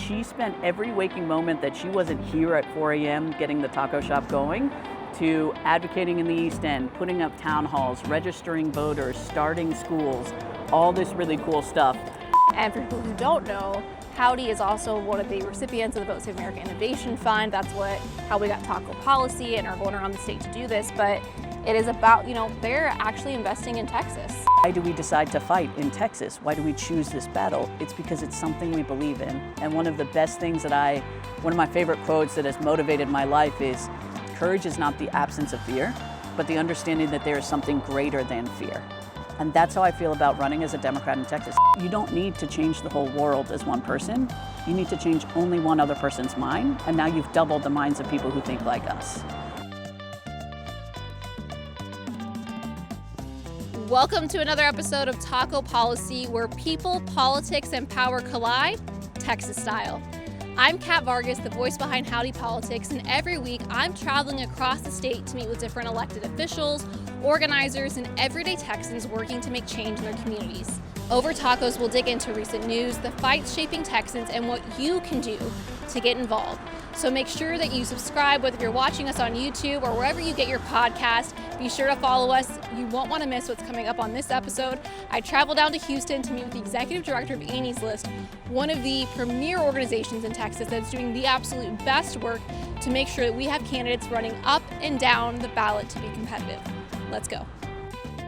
She spent every waking moment that she wasn't here at 4 a.m. getting the taco shop going to advocating in the East End, putting up town halls, registering voters, starting schools, all this really cool stuff. And for people who don't know, Howdy is also one of the recipients of the Vote Save America Innovation Fund. That's how we got taco policy and are going around the state to do this. But it is about, they're actually investing in Texas. Why do we decide to fight in Texas? Why do we choose this battle? It's because it's something we believe in. And one of the best things one of my favorite quotes that has motivated my life is, courage is not the absence of fear, but the understanding that there is something greater than fear. And that's how I feel about running as a Democrat in Texas. You don't need to change the whole world as one person. You need to change only one other person's mind, and now you've doubled the minds of people who think like us. Welcome to another episode of Taco Policy, where people, politics, and power collide, Texas style. I'm Kat Vargas, the voice behind Howdy Politics, and every week I'm traveling across the state to meet with different elected officials, organizers, and everyday Texans working to make change in their communities. Over tacos, we'll dig into recent news, the fights shaping Texans, and what you can do to get involved. So make sure that you subscribe, whether you're watching us on YouTube or wherever you get your podcast. Be sure to follow us. You won't want to miss what's coming up on this episode. I traveled down to Houston to meet with the executive director of Annie's List, one of the premier organizations in Texas that's doing the absolute best work to make sure that we have candidates running up and down the ballot to be competitive. Let's go.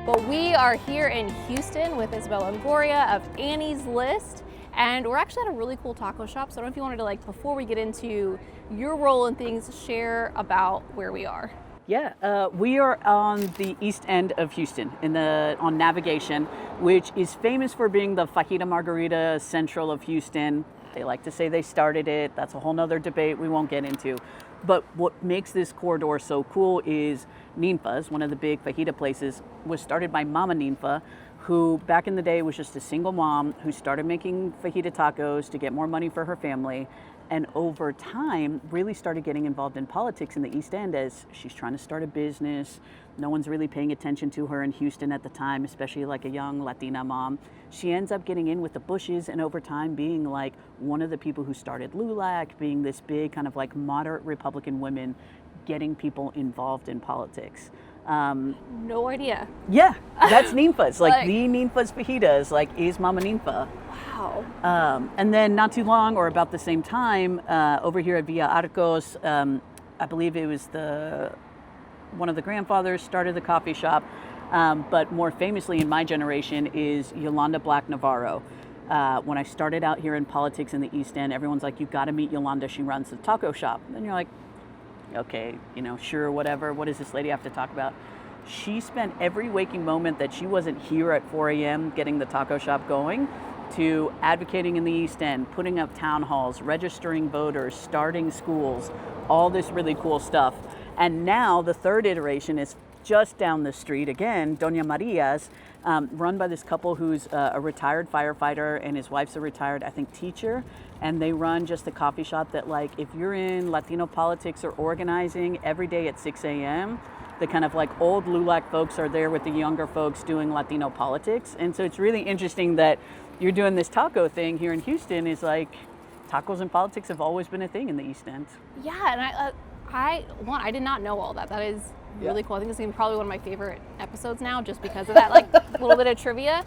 Well, we are here in Houston with Isabel Longoria of Annie's List, and we're actually at a really cool taco shop. So I don't know if you wanted to, before we get into your role and things, share about where we are. Yeah, we are on the east end of Houston, on Navigation, which is famous for being the fajita margarita central of Houston. They like to say they started it. That's a whole nother debate we won't get into. But what makes this corridor so cool is Ninfa's, one of the big fajita places, was started by Mama Ninfa, who back in the day was just a single mom who started making fajita tacos to get more money for her family. And over time, really started getting involved in politics in the East End as she's trying to start a business. No one's really paying attention to her in Houston at the time, especially like a young Latina mom. She ends up getting in with the Bushes and over time being like one of the people who started LULAC, being this big kind of like moderate Republican women getting people involved in politics. No idea. Yeah, that's Ninfa's. The Ninfa's fajitas, is Mama Ninfa. Wow. And then not too long, or about the same time, over here at Villa Arcos, I believe it was one of the grandfathers started the coffee shop, but more famously in my generation is Yolanda Black Navarro. When I started out here in politics in the East End, everyone's like, you've got to meet Yolanda, she runs the taco shop. And you're like, okay, sure, whatever. What does this lady have to talk about? She spent every waking moment that she wasn't here at 4 a.m. getting the taco shop going to advocating in the East End, putting up town halls, registering voters, starting schools, all this really cool stuff. And now the third iteration is just down the street again, Doña Maria's, run by this couple who's a retired firefighter and his wife's a retired, I think, teacher. And they run just a coffee shop that, if you're in Latino politics or organizing, every day at 6 a.m., the kind of old LULAC folks are there with the younger folks doing Latino politics. And so it's really interesting that you're doing this taco thing here in Houston. Is tacos and politics have always been a thing in the East End. Yeah, and I did not know all that. That is really cool. I think this is going to be probably one of my favorite episodes now, just because of that little bit of trivia.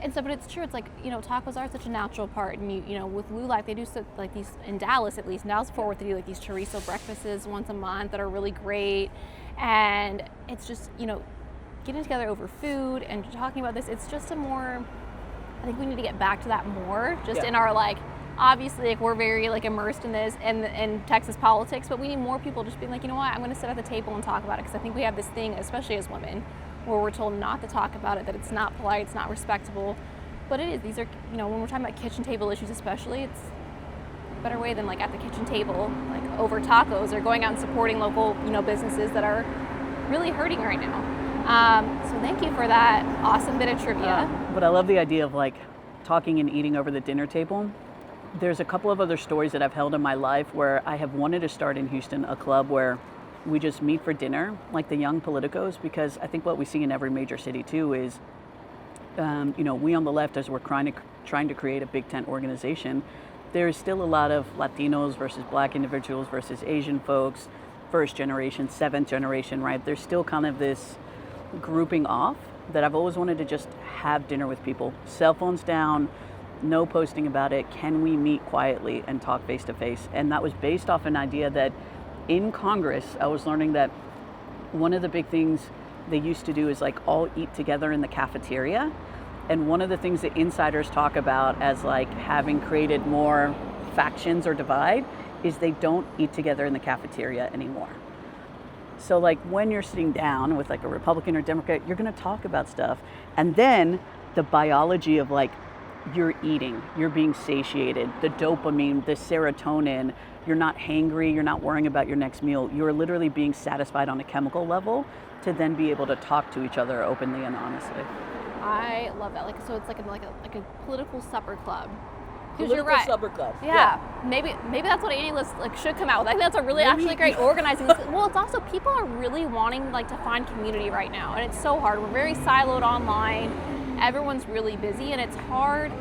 And so, but it's true. It's tacos are such a natural part, and with LULAC, they do these in Dallas, at least. In Dallas-Fort Worth, they do these chorizo breakfasts once a month that are really great, and it's just getting together over food and talking about this. It's just I think we need to get back to that more, just in our obviously we're very immersed in this and in Texas politics, but we need more people just being you know what, I'm going to sit at the table and talk about it, because I think we have this thing, especially as women, where we're told not to talk about it, that it's not polite, it's not respectable, but it is. These are, when we're talking about kitchen table issues especially, it's a better way than at the kitchen table, over tacos, or going out and supporting local, businesses that are really hurting right now. So thank you for that awesome bit of trivia. But I love the idea of talking and eating over the dinner table. There's a couple of other stories that I've held in my life where I have wanted to start in Houston a club where we just meet for dinner, like the young politicos, because I think what we see in every major city too is, we on the left, as we're trying to create a big tent organization, there's still a lot of Latinos versus Black individuals versus Asian folks, first generation, seventh generation, right? There's still kind of this grouping off that I've always wanted to just have dinner with people. Cell phones down, no posting about it. Can we meet quietly and talk face to face? And that was based off an idea that in Congress, I was learning that one of the big things they used to do is like all eat together in the cafeteria. And one of the things that insiders talk about as like having created more factions or divide is they don't eat together in the cafeteria anymore. So like when you're sitting down with like a Republican or Democrat, you're going to talk about stuff. And then the biology of like you're eating, you're being satiated, the dopamine, the serotonin, you're not hangry, you're not worrying about your next meal. You're literally being satisfied on a chemical level to then be able to talk to each other openly and honestly. I love that. Like, so it's like a political supper club. Because Political you're right. supper club. Yeah. Maybe that's what Annie List like should come out with. I think that's a really actually great organizing. Well, it's also people are really wanting like to find community right now, and it's so hard. We're very siloed online. Everyone's really busy, and it's hard.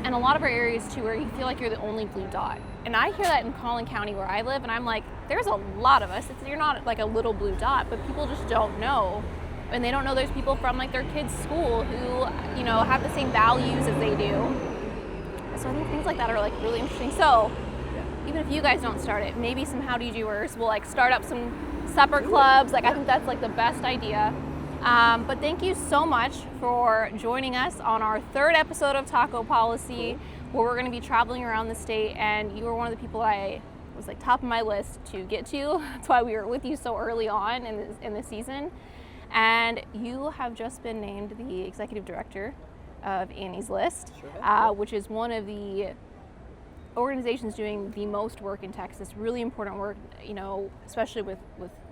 And a lot of our areas too, where you feel like you're the only blue dot. And I hear that in Collin County where I live, and I'm like, there's a lot of us. You're not like a little blue dot, but people just don't know. And they don't know there's people from like their kids' school who, you know, have the same values as they do. So I think things like that are like really interesting. So even if you guys don't start it, maybe some howdy doers will like start up some supper clubs. Like I think that's like the best idea. But thank you so much for joining us on our third episode of Taco Policy, where we're going to be traveling around the state. And you were one of the people I was like top of my list to get to. That's why we were with you so early on in the season. And you have just been named the executive director of Annie's List, which is one of the organizations doing the most work in Texas, really important work, you know, especially with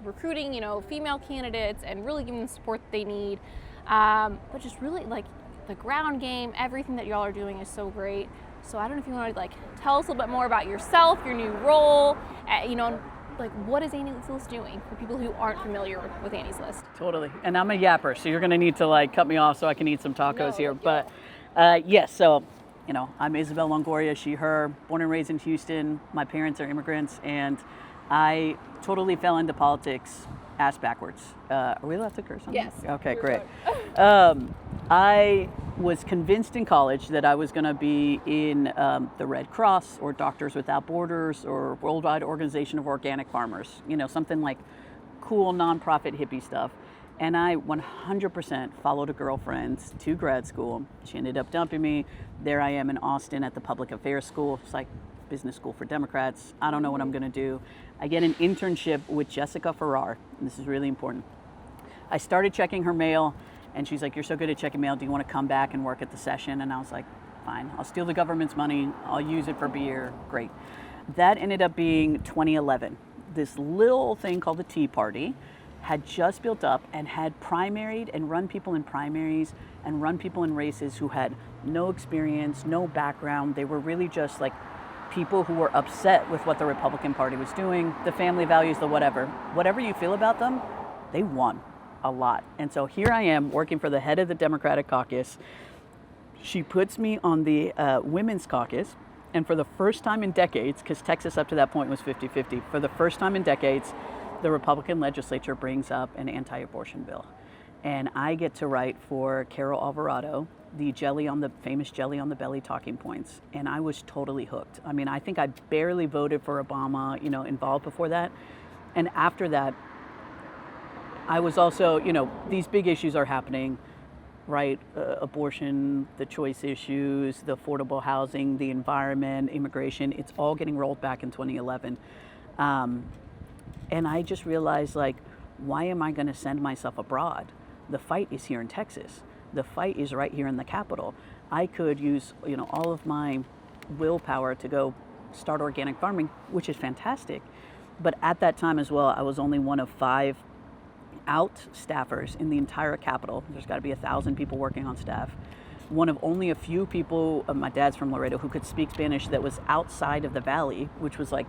recruiting, you know, female candidates and really giving them the support that they need. But just really like the ground game, everything that y'all are doing is so great. So I don't know if you want to like tell us a little bit more about yourself, your new role, you know, like what is Annie's List doing for people who aren't familiar with Annie's List? Totally. And I'm a yapper, so you're going to need to like cut me off so I can eat some tacos here. But yes, so, you know, I'm Isabel Longoria, she, her, born and raised in Houston. My parents are immigrants, and I totally fell into politics ass backwards. Are we allowed to curse on Yes. this? Okay, great. I was convinced in college that I was going to be in the Red Cross or Doctors Without Borders or Worldwide Organization of Organic Farmers, you know, something like cool nonprofit hippie stuff. And I 100% followed a girlfriend to grad school. She ended up dumping me. There I am in Austin at the Public Affairs School. It's like business school for Democrats. I don't know what I'm going to do. I get an internship with Jessica Farrar. And this is really important. I started checking her mail, and she's like, "You're so good at checking mail. Do you want to come back and work at the session?" And I was like, "Fine. I'll steal the government's money. I'll use it for beer. Great." That ended up being 2011. This little thing called the Tea Party had just built up and had primaried and run people in primaries and run people in races who had no experience, no background. They were really just like people who were upset with what the Republican Party was doing, the family values, the whatever. Whatever you feel about them, they won a lot. And so here I am working for the head of the Democratic caucus. She puts me on the women's caucus. And for the first time in decades, because Texas up to that point was 50-50, for the first time in decades, the Republican legislature brings up an anti-abortion bill. And I get to write for Carol Alvarado, the famous jelly on the belly talking points. And I was totally hooked. I mean, I think I barely voted for Obama, you know, involved before that. And after that, I was also, you know, these big issues are happening, right? Abortion, the choice issues, the affordable housing, the environment, immigration, it's all getting rolled back in 2011. And I just realized, like, why am I going to send myself abroad? The fight is here in Texas. The fight is right here in the Capitol. I could use, you know, all of my willpower to go start organic farming, which is fantastic. But at that time as well, I was only one of 5 out staffers in the entire Capitol. There's got to be 1,000 people working on staff. One of only a few people, my dad's from Laredo, who could speak Spanish that was outside of the Valley, which was like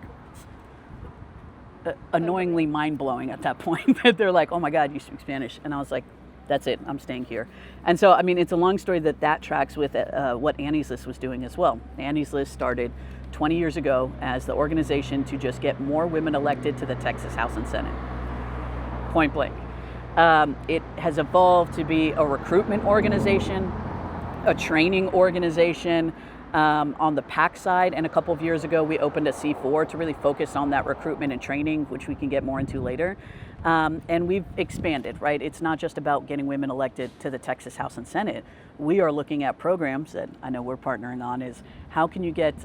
annoyingly mind-blowing at that point. They're like, "Oh my God, you speak Spanish." And I was like, that's it, I'm staying here. And so, I mean, it's a long story that tracks with what Annie's List was doing as well. Annie's List started 20 years ago as the organization to just get more women elected to the Texas House and Senate. Point blank. It has evolved to be a recruitment organization, a training organization on the PAC side, and a couple of years ago we opened a C4 to really focus on that recruitment and training, which we can get more into later. And we've expanded, right? It's not just about getting women elected to the Texas House and Senate. We are looking at programs that I know we're partnering on is how can you get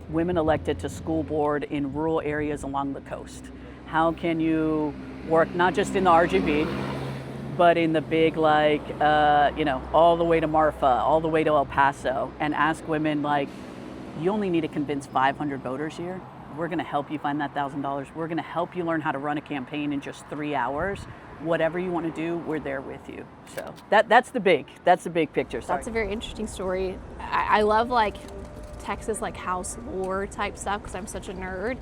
women elected to school board in rural areas along the coast? How can you work not just in the RGB, but in the big, like, all the way to Marfa, all the way to El Paso, and ask women, like, you only need to convince 500 voters here. We're going to help you find that $1,000. We're going to help you learn how to run a campaign in just 3 hours. Whatever you want to do, we're there with you. So that's the big picture. Sorry. That's a very interesting story. I love like Texas like house lore type stuff because I'm such a nerd.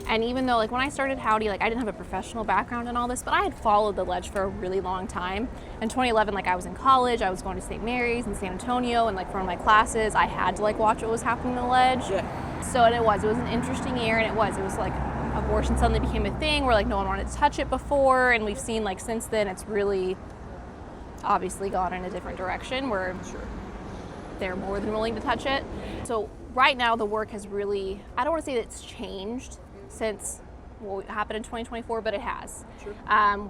And even though like when I started Howdy, like I didn't have a professional background in all this, but I had followed the ledge for a really long time. In 2011, like I was in college, I was going to St. Mary's in San Antonio, and like for one of my classes, I had to like watch what was happening in the ledge. Yeah. So and it was an interesting year, and it was like abortion suddenly became a thing where like no one wanted to touch it before, and we've seen like since then it's really obviously gone in a different direction where they're more than willing to touch it. So right now the work has really, I don't want to say that it's changed since what happened in 2024, but it has. Sure.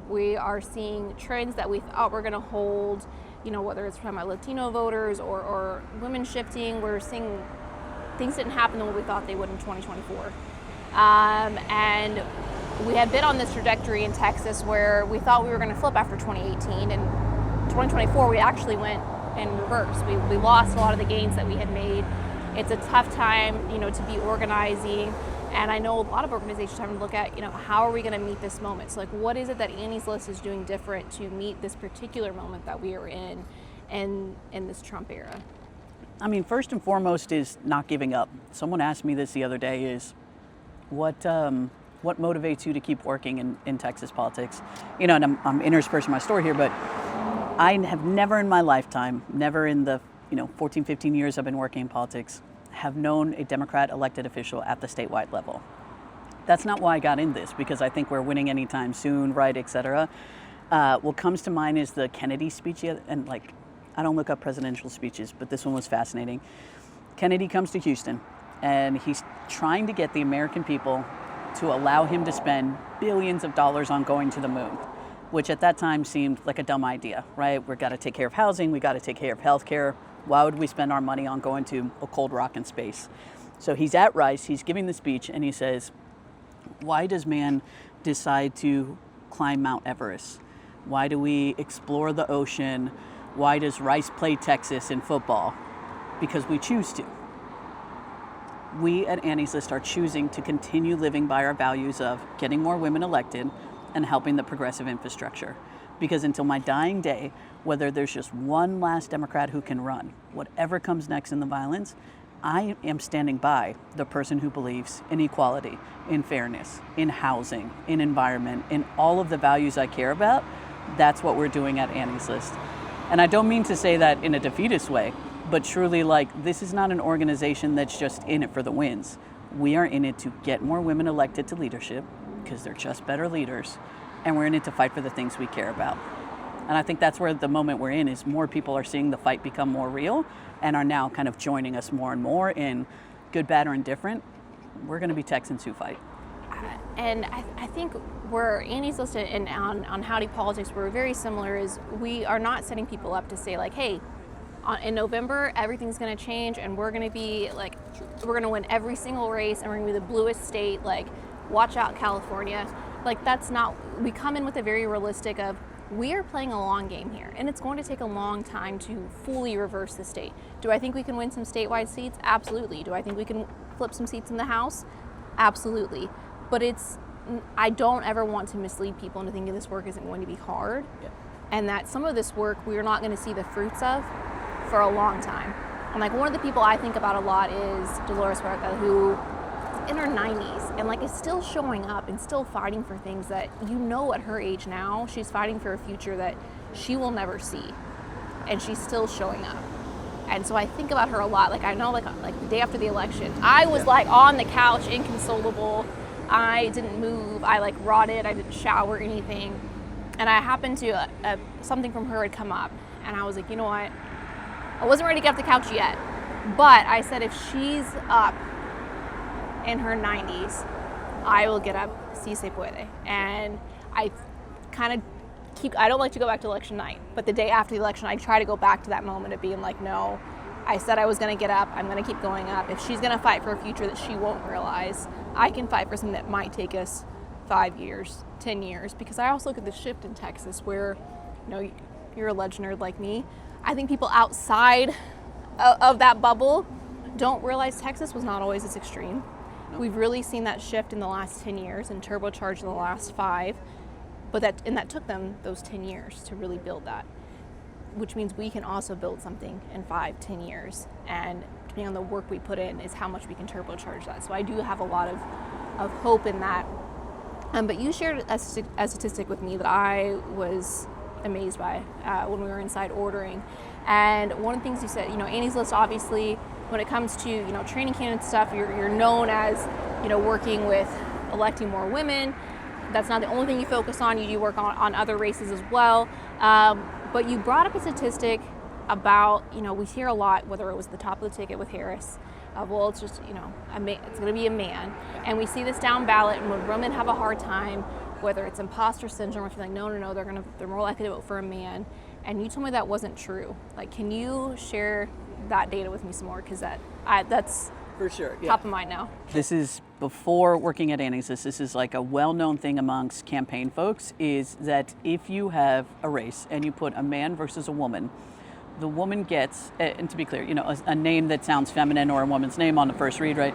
We are seeing trends that we thought were going to hold, whether it's from our Latino voters or women shifting. We're seeing things didn't happen the way we thought they would in 2024. And we had been on this trajectory in Texas where we thought we were going to flip after 2018, and 2024 we actually went in reverse. We lost a lot of the gains that we had made. It's a tough time, to be organizing, and I know a lot of organizations are having to look at, how are we going to meet this moment? So like, what is it that Annie's List is doing different to meet this particular moment that we are in this Trump era? I mean, first and foremost is not giving up. Someone asked me this the other day is, what motivates you to keep working in Texas politics? And I'm interspersing my story here, but I have never in my lifetime, never in the 14, 15 years I've been working in politics, have known a Democrat elected official at the statewide level. That's not why I got in this, because I think we're winning anytime soon, right, et cetera. What comes to mind is the Kennedy speech, and like, I don't look up presidential speeches, but this one was fascinating. Kennedy comes to Houston, and he's trying to get the American people to allow him to spend billions of dollars on going to the moon, which at that time seemed like a dumb idea, right? We've got to take care of housing, we got to take care of healthcare. Why would we spend our money on going to a cold rock in space? So he's at Rice, he's giving the speech, and he says, why does man decide to climb Mount Everest? Why do we explore the ocean? Why does Rice play Texas in football? Because we choose to. We at Annie's List are choosing to continue living by our values of getting more women elected and helping the progressive infrastructure. Because until my dying day, whether there's just one last Democrat who can run, whatever comes next in the violence, I am standing by the person who believes in equality, in fairness, in housing, in environment, in all of the values I care about. That's what we're doing at Annie's List. And I don't mean to say that in a defeatist way, but truly, like, this is not an organization that's just in it for the wins. We are in it to get more women elected to leadership because they're just better leaders, and we're in it to fight for the things we care about. And I think that's where the moment we're in is more people are seeing the fight become more real and are now kind of joining us more and more in good, bad, or indifferent. We're going to be Texans who fight. And I think where Annie's List and on Howdy Politics, we're very similar is we are not setting people up to say like, hey, in November, everything's going to change and we're going to be like, we're going to win every single race and we're going to be the bluest state, like, watch out, California. Like, that's not, we come in with a very realistic of, we are playing a long game here and it's going to take a long time to fully reverse the state. Do I think we can win some statewide seats? Absolutely. Do I think we can flip some seats in the House? Absolutely. But I don't ever want to mislead people into thinking this work isn't going to be hard. Yeah. And that some of this work we're not going to see the fruits of for a long time. And like one of the people I think about a lot is Dolores Huerta, who in her 90s and like is still showing up and still fighting for things that at her age now, she's fighting for a future that she will never see. And she's still showing up. And so I think about her a lot. Like I know like the day after the election, I was like on the couch, inconsolable. I didn't move. I like rotted. I didn't shower or anything. And I happened to, something from her had come up. And I was like, you know what? I wasn't ready to get off the couch yet. But I said, if she's up in her 90s, I will get up, si se puede. And I kind of I don't like to go back to election night, but the day after the election, I try to go back to that moment of being like, no, I said I was going to get up. I'm going to keep going up. If she's going to fight for a future that she won't realize, I can fight for something that might take us 5 years, 10 years. Because I also look at the shift in Texas where, you know, you're a ledge nerd like me. I think people outside of that bubble don't realize Texas was not always this extreme. Nope. We've really seen that shift in the last 10 years and turbocharged in the last 5. But that took them those 10 years to really build that, which means we can also build something in 5, 10 years. And depending on the work we put in is how much we can turbocharge that. So I do have a lot of hope in that. But you shared a statistic with me that I was amazed by when we were inside ordering. And one of the things you said, you know, Annie's List, obviously, when it comes to, you know, training candidate stuff, you're known as, you know, working with electing more women. That's not the only thing you focus on. You do work on other races as well. But you brought up a statistic about, you know, we hear a lot, whether it was the top of the ticket with Harris, well, it's just, you know, it's going to be a man. And we see this down ballot, and when women have a hard time, whether it's imposter syndrome or feeling no, they're more likely to vote for a man. And you told me that wasn't true. Like, can you share that data with me some more? Because that's for sure, yeah. Top of mind now. This is before working at Annie's List. This is like a well-known thing amongst campaign folks, is that if you have a race and you put a man versus a woman, the woman gets, and to be clear, you know, a name that sounds feminine or a woman's name on the first read, right?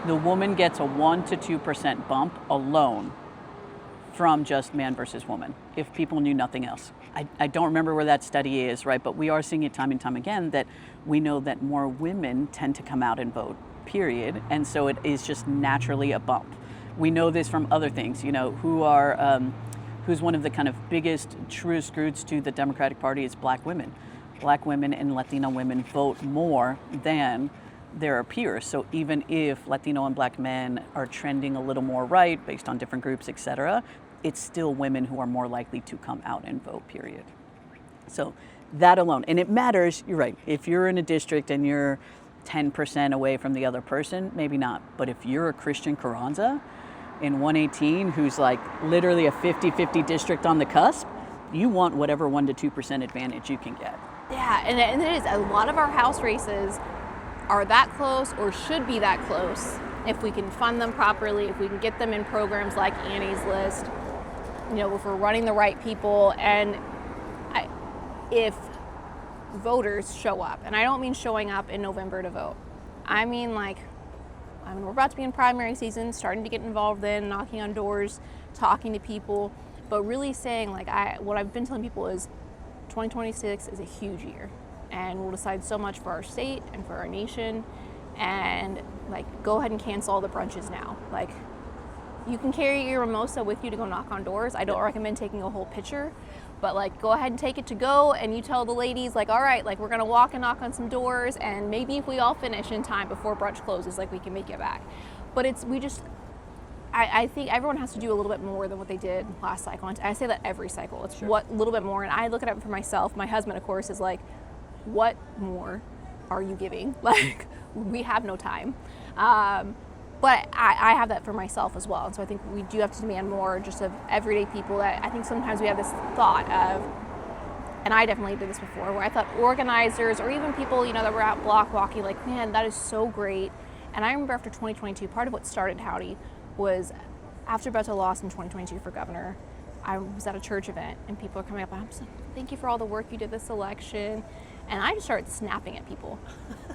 The woman gets a 1 to 2% bump alone from just man versus woman, if people knew nothing else. I don't remember where that study is, right? But we are seeing it time and time again that we know that more women tend to come out and vote, period. And so it is just naturally a bump. We know this from other things, you know, who's one of the kind of biggest, truest roots to the Democratic Party is Black women. Black women and Latino women vote more than their peers. So even if Latino and Black men are trending a little more right based on different groups, et cetera, it's still women who are more likely to come out and vote, period. So that alone, and it matters, you're right, if you're in a district and you're 10% away from the other person, maybe not. But if you're a Christian Carranza in 118 who's like literally a 50-50 district on the cusp, you want whatever 1 to 2% advantage you can get. Yeah, and it is. A lot of our House races are that close or should be that close if we can fund them properly, if we can get them in programs like Annie's List, you know, if we're running the right people, and if voters show up. And I don't mean showing up in November to vote. I mean we're about to be in primary season, starting to get involved then, knocking on doors, talking to people, but really saying what I've been telling people is 2026 is a huge year, and we'll decide so much for our state and for our nation, and go ahead and cancel all the brunches now. You can carry your mimosa with you to go knock on doors. I don't recommend taking a whole pitcher, but go ahead and take it to go, and you tell the ladies all right, we're gonna walk and knock on some doors, and maybe if we all finish in time before brunch closes, we can make it back. But I think everyone has to do a little bit more than what they did last cycle. And I say that every cycle. It's what little bit more, and I look at it for myself. My husband, of course, is what more are you giving? We have no time. But I have that for myself as well. And so I think we do have to demand more just of everyday people. That I think sometimes we have this thought of, and I definitely did this before, where I thought organizers or even people, that were out block walking, man, that is so great. And I remember after 2022, part of what started Howdy was after Beto lost in 2022 for governor, I was at a church event and people are coming up and I'm saying, thank you for all the work you did this election. And I just started snapping at people.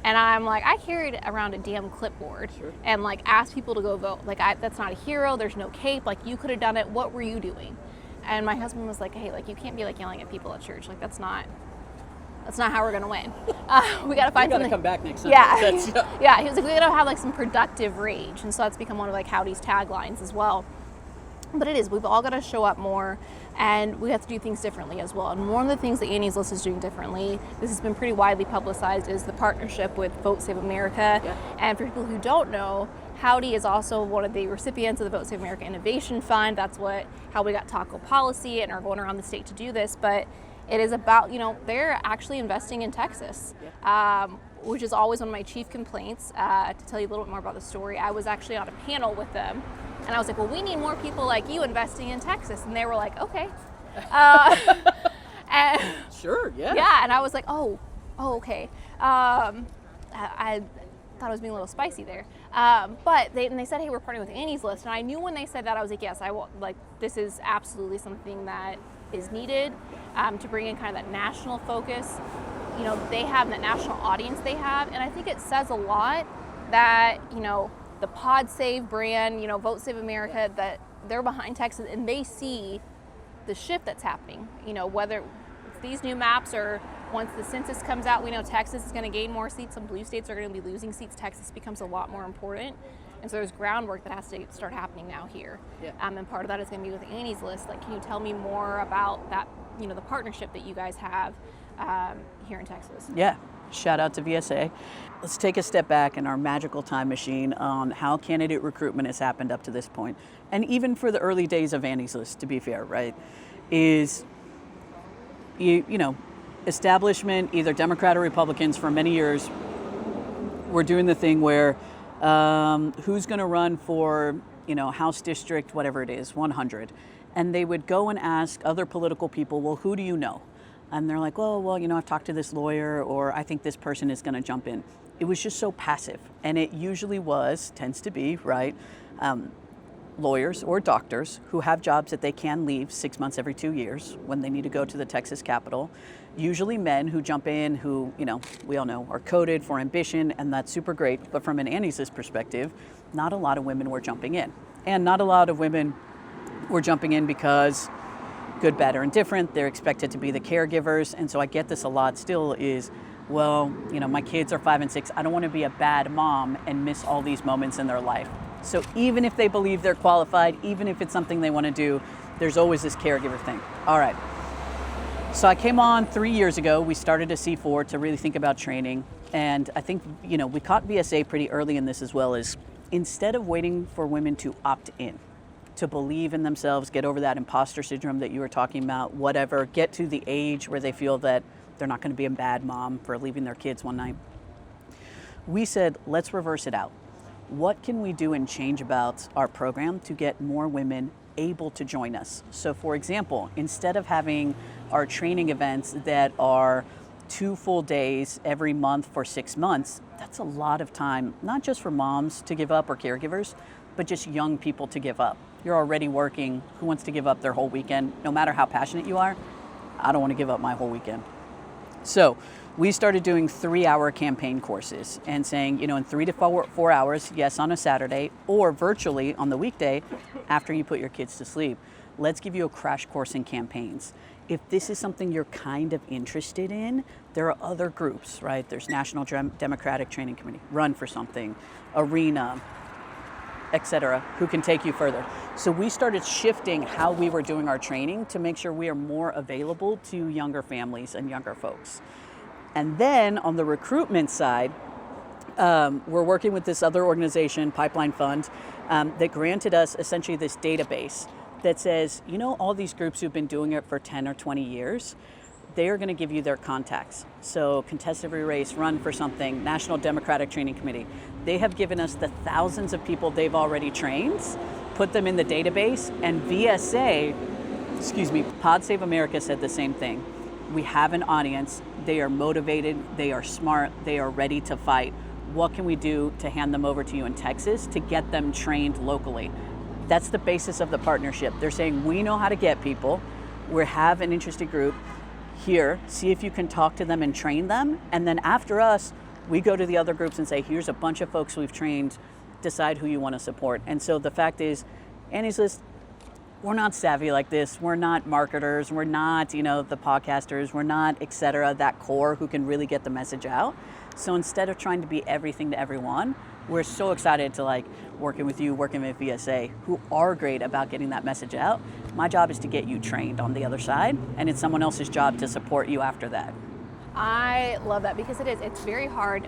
And I'm I carried around a damn clipboard and asked people to go vote. That's not a hero, there's no cape, you could have done it, what were you doing? And my husband was hey, you can't be yelling at people at church, that's not how we're gonna win. We gotta find something. Come back next Sunday. Yeah, he was we gotta have some productive rage. And so that's become one of Howdy's taglines as well. But it is, we've all got to show up more, and we have to do things differently as well. And one of the things that Annie's List is doing differently, this has been pretty widely publicized, is the partnership with Vote Save America. Yeah. And for people who don't know, Howdy is also one of the recipients of the Vote Save America Innovation Fund. That's how we got Taco Policy and are going around the state to do this. But it is about, they're actually investing in Texas, which is always one of my chief complaints. To tell you a little bit more about the story, I was actually on a panel with them. And I was like, well, we need more people like you investing in Texas. And they were like, okay. And Sure, yeah. yeah, and I was like, oh, okay. I thought I was being a little spicy there. But they said, hey, we're partnering with Annie's List. And I knew when they said that, I was like, yes, this is absolutely something that is needed to bring in kind of that national focus. They have that national audience they have. And I think it says a lot that, the Pod Save brand, Vote Save America, that they're behind Texas and they see the shift that's happening. Whether it's these new maps or once the census comes out, we know Texas is going to gain more seats. Some blue states are going to be losing seats. Texas becomes a lot more important. And so there's groundwork that has to start happening now here. Yeah. And part of that is going to be with Annie's List. Like, can you tell me more about that, the partnership that you guys have here in Texas? Yeah. Shout out to VSA. Let's take a step back in our magical time machine on how candidate recruitment has happened up to this point. And even for the early days of Annie's List, to be fair, right, is, establishment, either Democrat or Republicans, for many years, were doing the thing where who's going to run for, House District, whatever it is, 100. And they would go and ask other political people, well, who do you know? And they're like, well, I've talked to this lawyer, or I think this person is going to jump in. It was just so passive. And it usually tends to be, right, lawyers or doctors who have jobs that they can leave 6 months every 2 years when they need to go to the Texas Capitol. Usually men who jump in who, we all know are coded for ambition, and that's super great. But from an Annie's List perspective, not a lot of women were jumping in. And not a lot of women were jumping in because good, bad, or indifferent, they're expected to be the caregivers. And so I get this a lot still is, well, my kids are 5 and 6. I don't want to be a bad mom and miss all these moments in their life. So even if they believe they're qualified, even if it's something they want to do, there's always this caregiver thing. All right. So I came on 3 years ago. We started a C4 to really think about training. And I think, we caught VSA pretty early in this as well, is instead of waiting for women to opt in, to believe in themselves, get over that imposter syndrome that you were talking about, whatever, get to the age where they feel that they're not going to be a bad mom for leaving their kids one night. We said, let's reverse it out. What can we do and change about our program to get more women able to join us? So for example, instead of having our training events that are 2 full days every month for 6 months, that's a lot of time, not just for moms to give up or caregivers, but just young people to give up. You're already working. Who wants to give up their whole weekend? No matter how passionate you are, I don't want to give up my whole weekend. So we started doing 3-hour campaign courses and saying, in 3 to 4 hours, yes, on a Saturday, or virtually on the weekday after you put your kids to sleep, let's give you a crash course in campaigns. If this is something you're kind of interested in, there are other groups, right? There's National Democratic Training Committee, Run for Something, Arena, etc., who can take you further. So we started shifting how we were doing our training to make sure we are more available to younger families and younger folks. And then on the recruitment side, we're working with this other organization, Pipeline Fund, that granted us essentially this database that says, all these groups who've been doing it for 10 or 20 years, they are going to give you their contacts. So Contest Every Race, Run for Something, National Democratic Training Committee, they have given us the thousands of people they've already trained, put them in the database, and VSA, Pod Save America said the same thing. We have an audience, they are motivated, they are smart, they are ready to fight. What can we do to hand them over to you in Texas to get them trained locally? That's the basis of the partnership. They're saying, we know how to get people, we have an interested group, here, see if you can talk to them and train them, and then after us, we go to the other groups and say, here's a bunch of folks we've trained, decide who you want to support. And so the fact is, Annie's List, we're not savvy like this. We're not marketers. We're not, the podcasters. We're not, et cetera, that core who can really get the message out. So instead of trying to be everything to everyone, we're so excited to like working with you, working with VSA, who are great about getting that message out. My job is to get you trained on the other side, and it's someone else's job to support you after that. I love that because it's very hard.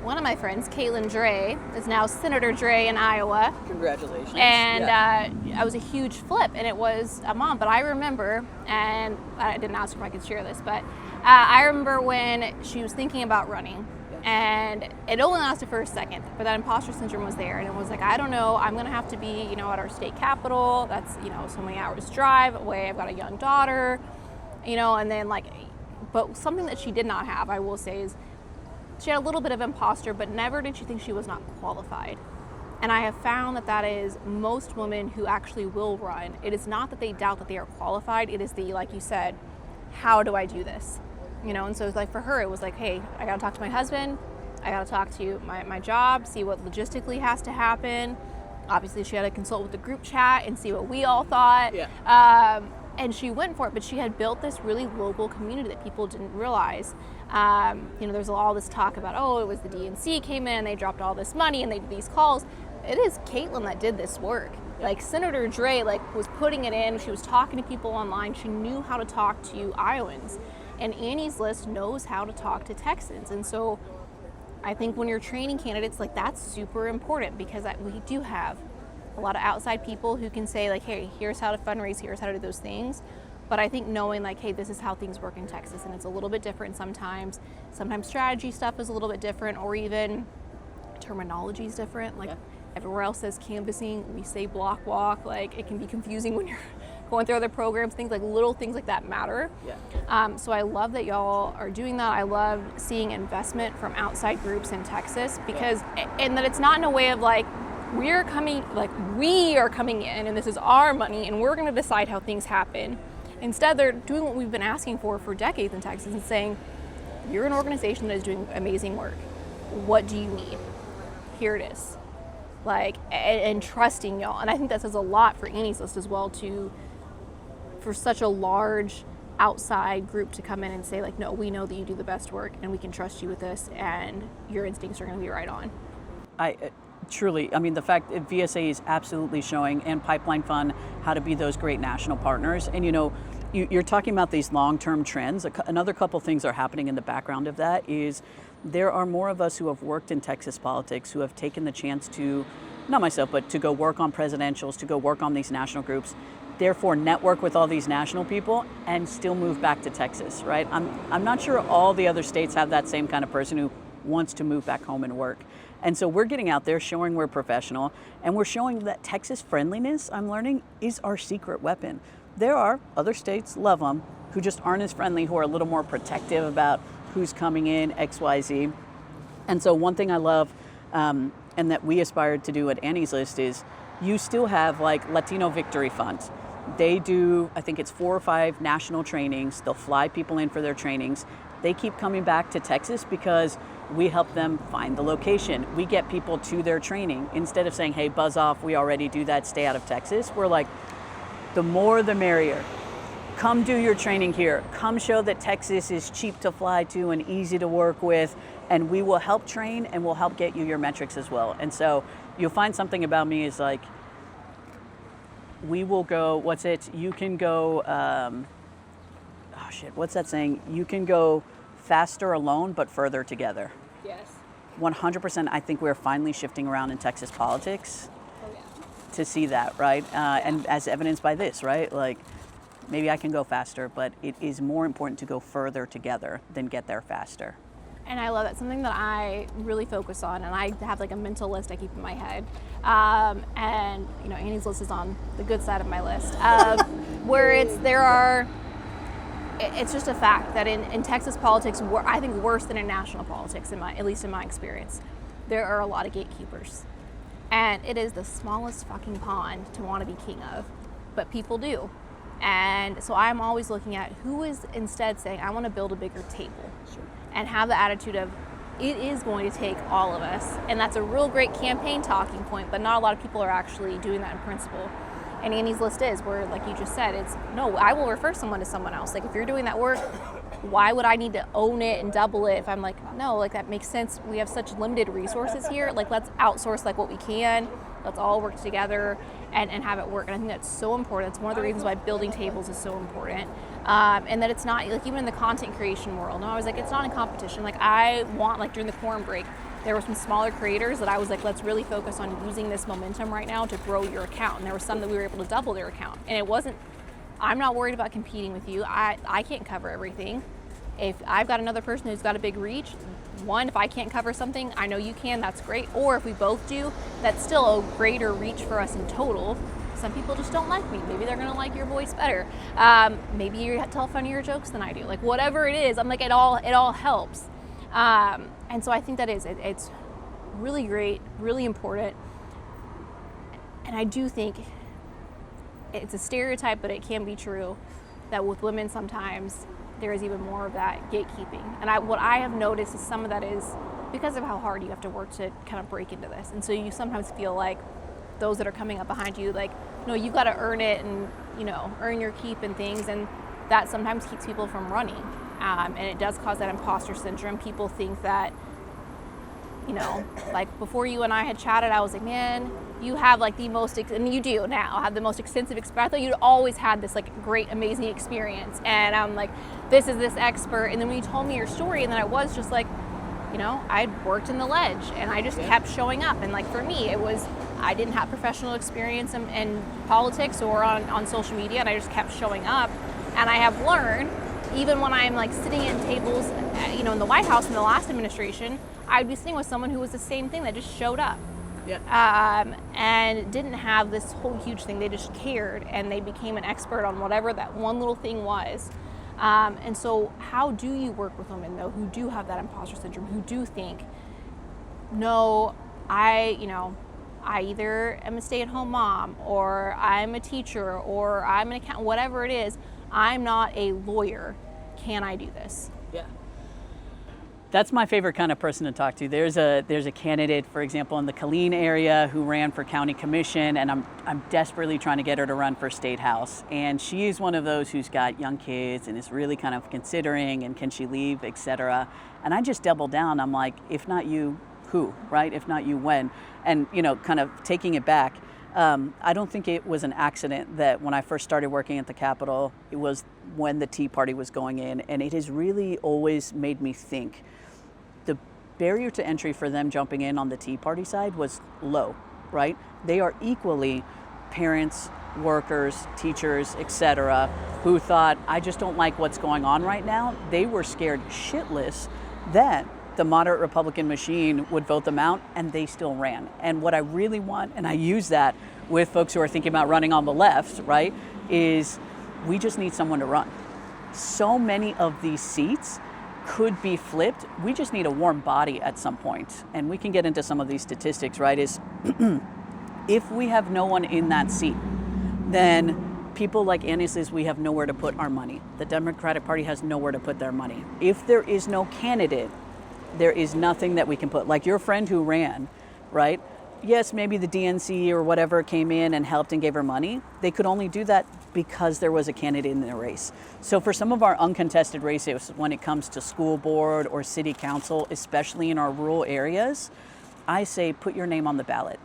One of my friends, Caitlin Dre, is now Senator Dre in Iowa. Congratulations. And I was a huge flip, and it was a mom. But I remember, and I didn't ask her if I could share this, but I remember when she was thinking about running. And it only lasted for a second, but that imposter syndrome was there. And it was like, I don't know, I'm going to have to be, at our state capitol. That's, so many hours drive away. I've got a young daughter, and then but something that she did not have, I will say, is she had a little bit of imposter, but never did she think she was not qualified. And I have found that is most women who actually will run. It is not that they doubt that they are qualified. It is like you said, how do I do this? And so it's like for her, it was like, hey, I got to talk to my husband. I got to talk to my job, see what logistically has to happen. Obviously, she had to consult with the group chat and see what we all thought. Yeah. And she went for it, but she had built this really local community that people didn't realize. There's all this talk about, it was the DNC came in, they dropped all this money and they did these calls. It is Caitlin that did this work. Like Senator Dre, was putting it in. She was talking to people online. She knew how to talk to Iowans. And Annie's List knows how to talk to Texans. And so I think when you're training candidates, that's super important because we do have a lot of outside people who can say hey, here's how to fundraise, here's how to do those things. But I think knowing hey, this is how things work in Texas, and it's a little bit different sometimes. Sometimes strategy stuff is a little bit different, or even terminology is different. Everywhere else says canvassing, we say block walk. It can be confusing when you're going through other programs. Little things like that matter. Yeah. So I love that y'all are doing that. I love seeing investment from outside groups in Texas because, and that it's not in a way of we are coming in and this is our money and we're going to decide how things happen. Instead, they're doing what we've been asking for decades in Texas and saying, you're an organization that is doing amazing work. What do you need? Here it is. And trusting y'all. And I think that says a lot for Annie's List as well, for such a large outside group to come in and say no, we know that you do the best work and we can trust you with this and your instincts are going to be right on. Truly, the fact that VSA is absolutely showing, and Pipeline Fund, how to be those great national partners. And you're talking about these long-term trends. Another couple things are happening in the background of that is there are more of us who have worked in Texas politics who have taken the chance to, not myself, but to go work on presidentials, to go work on these national groups, therefore network with all these national people and still move back to Texas, right? I'm not sure all the other states have that same kind of person who wants to move back home and work. And so we're getting out there showing we're professional, and we're showing that Texas friendliness, I'm learning, is our secret weapon. There are other states, love them, who just aren't as friendly, who are a little more protective about who's coming in, XYZ. And so one thing I love and that we aspired to do at Annie's List is you still have Latino Victory Funds. They do, I think it's 4 or 5 national trainings. They'll fly people in for their trainings. They keep coming back to Texas because we help them find the location. We get people to their training. Instead of saying, hey, buzz off, we already do that, stay out of Texas. We're the more the merrier. Come do your training here. Come show that Texas is cheap to fly to and easy to work with, and we will help train and we'll help get you your metrics as well. And so you'll find something about me is we will go, you can go, what's that saying? You can go faster alone, but further together. Yes. 100%, I think we're finally shifting around in Texas politics to see that, right? And as evidenced by this, right? Maybe I can go faster, but it is more important to go further together than get there faster. And I love that. Something that I really focus on, and I have a mental list I keep in my head. And Annie's List is on the good side of my list, where it's just a fact that in Texas politics, I think worse than in national politics, at least in my experience, there are a lot of gatekeepers. And it is the smallest fucking pond to want to be king of, but people do. And so I'm always looking at who is instead saying, I want to build a bigger table. Sure. And have the attitude of, it is going to take all of us. And that's a real great campaign talking point, but not a lot of people are actually doing that in principle. And Annie's List is where, like you just said, it's, no, I will refer someone to someone else. If you're doing that work, why would I need to own it and double it if I'm like, no, like that makes sense. We have such limited resources here. Like, let's outsource like what we can. Let's all work together and have it work. And I think that's so important. It's one of the reasons why building tables is so important. And that it's not, like, even in the content creation world, no, I was like, it's not in competition. Like, I want, like, during the quorum break, there were some smaller creators that I was like, let's really focus on using this momentum right now to grow your account. And there were some that we were able to double their account. And it wasn't, I'm not worried about competing with you. I can't cover everything. If I've got another person who's got a big reach, one, if I can't cover something, I know you can, that's great. Or if we both do, that's still a greater reach for us in total. Some people just don't like me. Maybe they're gonna like your voice better. Maybe you tell funnier jokes than I do. Like, whatever it is, I'm like, it all helps. And so I think that it's really great, really important. And I do think it's a stereotype, but it can be true that with women sometimes there is even more of that gatekeeping. And what I have noticed is some of that is because of how hard you have to work to kind of break into this. And so you sometimes feel like those that are coming up behind you, like, no, you've got to earn it and, you know, earn your keep and things. And that sometimes keeps people from running. And it does cause that imposter syndrome. People think that, you know, like before you and I had chatted, I was like, man, you have like the most, and you do now, have the most extensive experience. I thought you'd always had this like great, amazing experience. And I'm like, this is this expert. And then when you told me your story, and then I was just like, you know, I'd worked in the ledge and I just kept showing up. And like for me, it was, I didn't have professional experience in politics or on social media, and I just kept showing up. And I have learned, even when I'm like sitting at tables, you know, in the White House in the last administration, I'd be sitting with someone who was the same thing that just showed up. Yeah. And didn't have this whole huge thing. They just cared and they became an expert on whatever that one little thing was. And so how do you work with women though who do have that imposter syndrome, who do think, no, I either am a stay-at-home mom, or I'm a teacher, or I'm an accountant, whatever it is, I'm not a lawyer. Can I do this? Yeah. That's my favorite kind of person to talk to. There's a candidate, for example, in the Killeen area who ran for county commission, and I'm desperately trying to get her to run for state house. And she is one of those who's got young kids and is really kind of considering, and can she leave, etc. And I just double down. I'm like, if not you, who, right? If not you, when? And, you know, kind of taking it back, I don't think it was an accident that when I first started working at the Capitol, it was when the Tea Party was going in. And it has really always made me think the barrier to entry for them jumping in on the Tea Party side was low, right? They are equally parents, workers, teachers, etc., who thought, I just don't like what's going on right now. They were scared shitless that the moderate Republican machine would vote them out, and they still ran. And what I really want, and I use that with folks who are thinking about running on the left, right, is we just need someone to run. So many of these seats could be flipped. We just need a warm body at some point. And we can get into some of these statistics, right, is if we have no one in that seat, then people like Annie says, we have nowhere to put our money. The Democratic Party has nowhere to put their money. If there is no candidate, there is nothing that we can put. Like your friend who ran, right? Yes, maybe the DNC or whatever came in and helped and gave her money. They could only do that because there was a candidate in the race. So for some of our uncontested races, when it comes to school board or city council, especially in our rural areas, I say put your name on the ballot.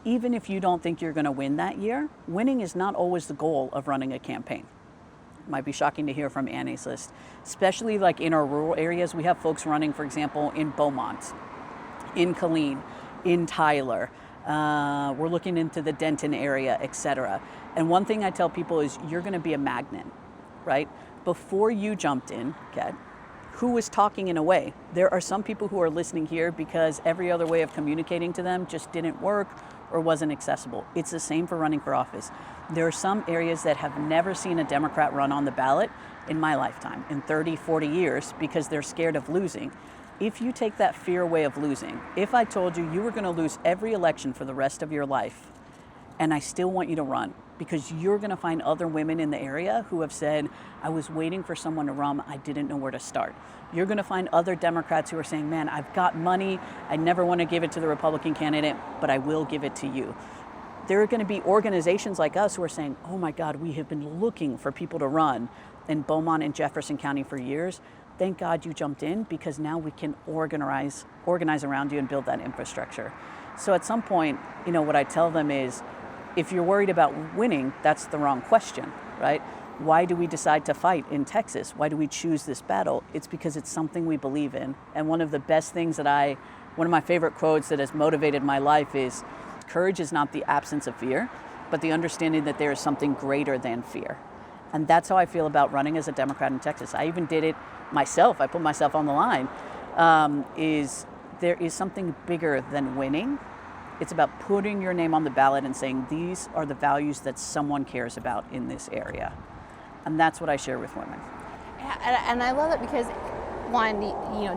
Even if you don't think you're going to win that year, winning is not always the goal of running a campaign. Might be shocking to hear from Annie's list, especially like in our rural areas. We have folks running, for example, in Beaumont, in Killeen, in Tyler. We're looking into the Denton area, etc. And one thing I tell people is you're going to be a magnet, right? Before you jumped in, Kat, who was talking in a way? There are some people who are listening here because every other way of communicating to them just didn't work or wasn't accessible. It's the same for running for office. There are some areas that have never seen a Democrat run on the ballot in my lifetime, in 30, 40 years, because they're scared of losing. If you take that fear away of losing, if I told you were going to lose every election for the rest of your life, and I still want you to run, because you're going to find other women in the area who have said, I was waiting for someone to run, I didn't know where to start. You're going to find other Democrats who are saying, man, I've got money, I never want to give it to the Republican candidate, but I will give it to you. There are going to be organizations like us who are saying, oh my God, we have been looking for people to run. in Beaumont and Jefferson County for years. Thank God you jumped in, because now we can organize around you and build that infrastructure. So at some point, what I tell them is, if you're worried about winning, that's the wrong question, right? Why do we decide to fight in Texas? Why do we choose this battle? It's because it's something we believe in. And one of the best things one of my favorite quotes that has motivated my life is, courage is not the absence of fear, but the understanding that there is something greater than fear. And that's how I feel about running as a Democrat in Texas. I even did it myself. I put myself on the line. There is something bigger than winning. It's about putting your name on the ballot and saying, these are the values that someone cares about in this area. And that's what I share with women. And I love it because, one,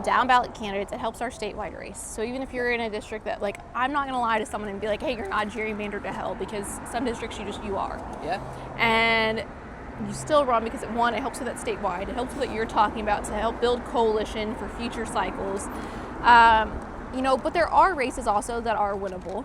down ballot candidates, it helps our statewide race. So even if you're in a district that, I'm not gonna lie to someone and be like, hey, you're not gerrymandered to hell, because some districts you are. Yeah. And you still run because, one, it helps with that statewide. It helps with what you're talking about to help build coalition for future cycles. But there are races also that are winnable.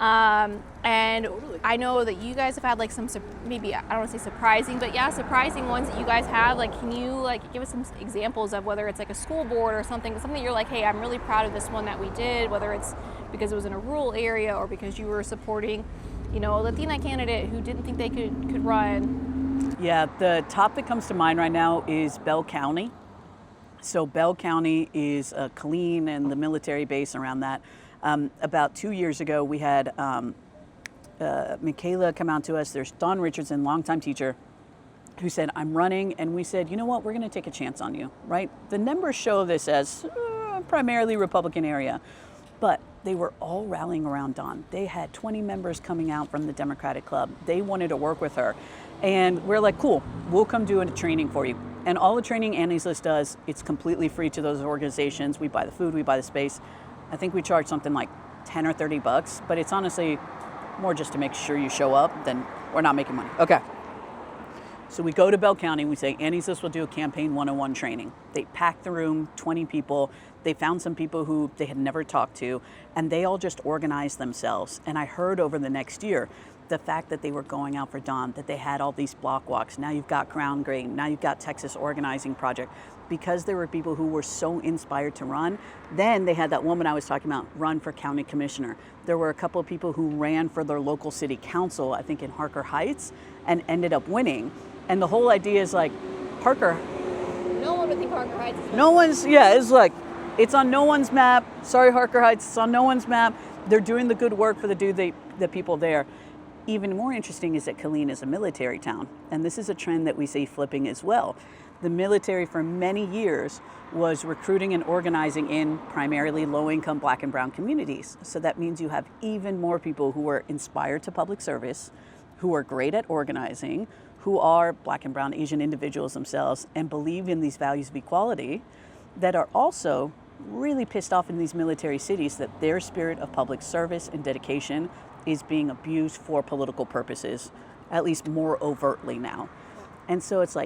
And totally. I know that you guys have had some, maybe, I don't want to say surprising, but yeah, surprising ones that you guys have. Can you give us some examples of whether it's a school board or something that you're like, hey, I'm really proud of this one that we did, whether it's because it was in a rural area or because you were supporting, a Latina candidate who didn't think they could run? Yeah, the top that comes to mind right now is Bell County. So Bell County is Killeen and the military base around that. About 2 years ago, we had Michaela come out to us. There's Dawn Richardson, longtime teacher, who said, I'm running. And we said, you know what, we're going to take a chance on you, right? The numbers show this as primarily Republican area, but they were all rallying around Dawn. They had 20 members coming out from the Democratic Club. They wanted to work with her. And we're like, cool, we'll come do a training for you. And all the training Annie's List does, it's completely free to those organizations. We buy the food, we buy the space. I think we charge something like $10 or $30, but it's honestly more just to make sure you show up than we're not making money. Okay. So we go to Bell County, we say, Annie's List will do a campaign 101 training. They packed the room, 20 people. They found some people who they had never talked to, and they all just organized themselves. And I heard over the next year, the fact that they were going out for Dawn, that they had all these block walks. Now you've got Crown Grain, now you've got Texas Organizing Project. Because there were people who were so inspired to run, then they had that woman I was talking about run for county commissioner. There were a couple of people who ran for their local city council, I think in Harker Heights, and ended up winning. And the whole idea is Harker. No one would think Harker Heights is no one's, it's on no one's map. Sorry, Harker Heights, it's on no one's map. They're doing the good work for the people there. Even more interesting is that Killeen is a military town, and this is a trend that we see flipping as well. The military for many years was recruiting and organizing in primarily low-income Black and brown communities. So that means you have even more people who are inspired to public service, who are great at organizing, who are Black and brown Asian individuals themselves and believe in these values of equality, that are also really pissed off in these military cities that their spirit of public service and dedication is being abused for political purposes, at least more overtly now. And so it's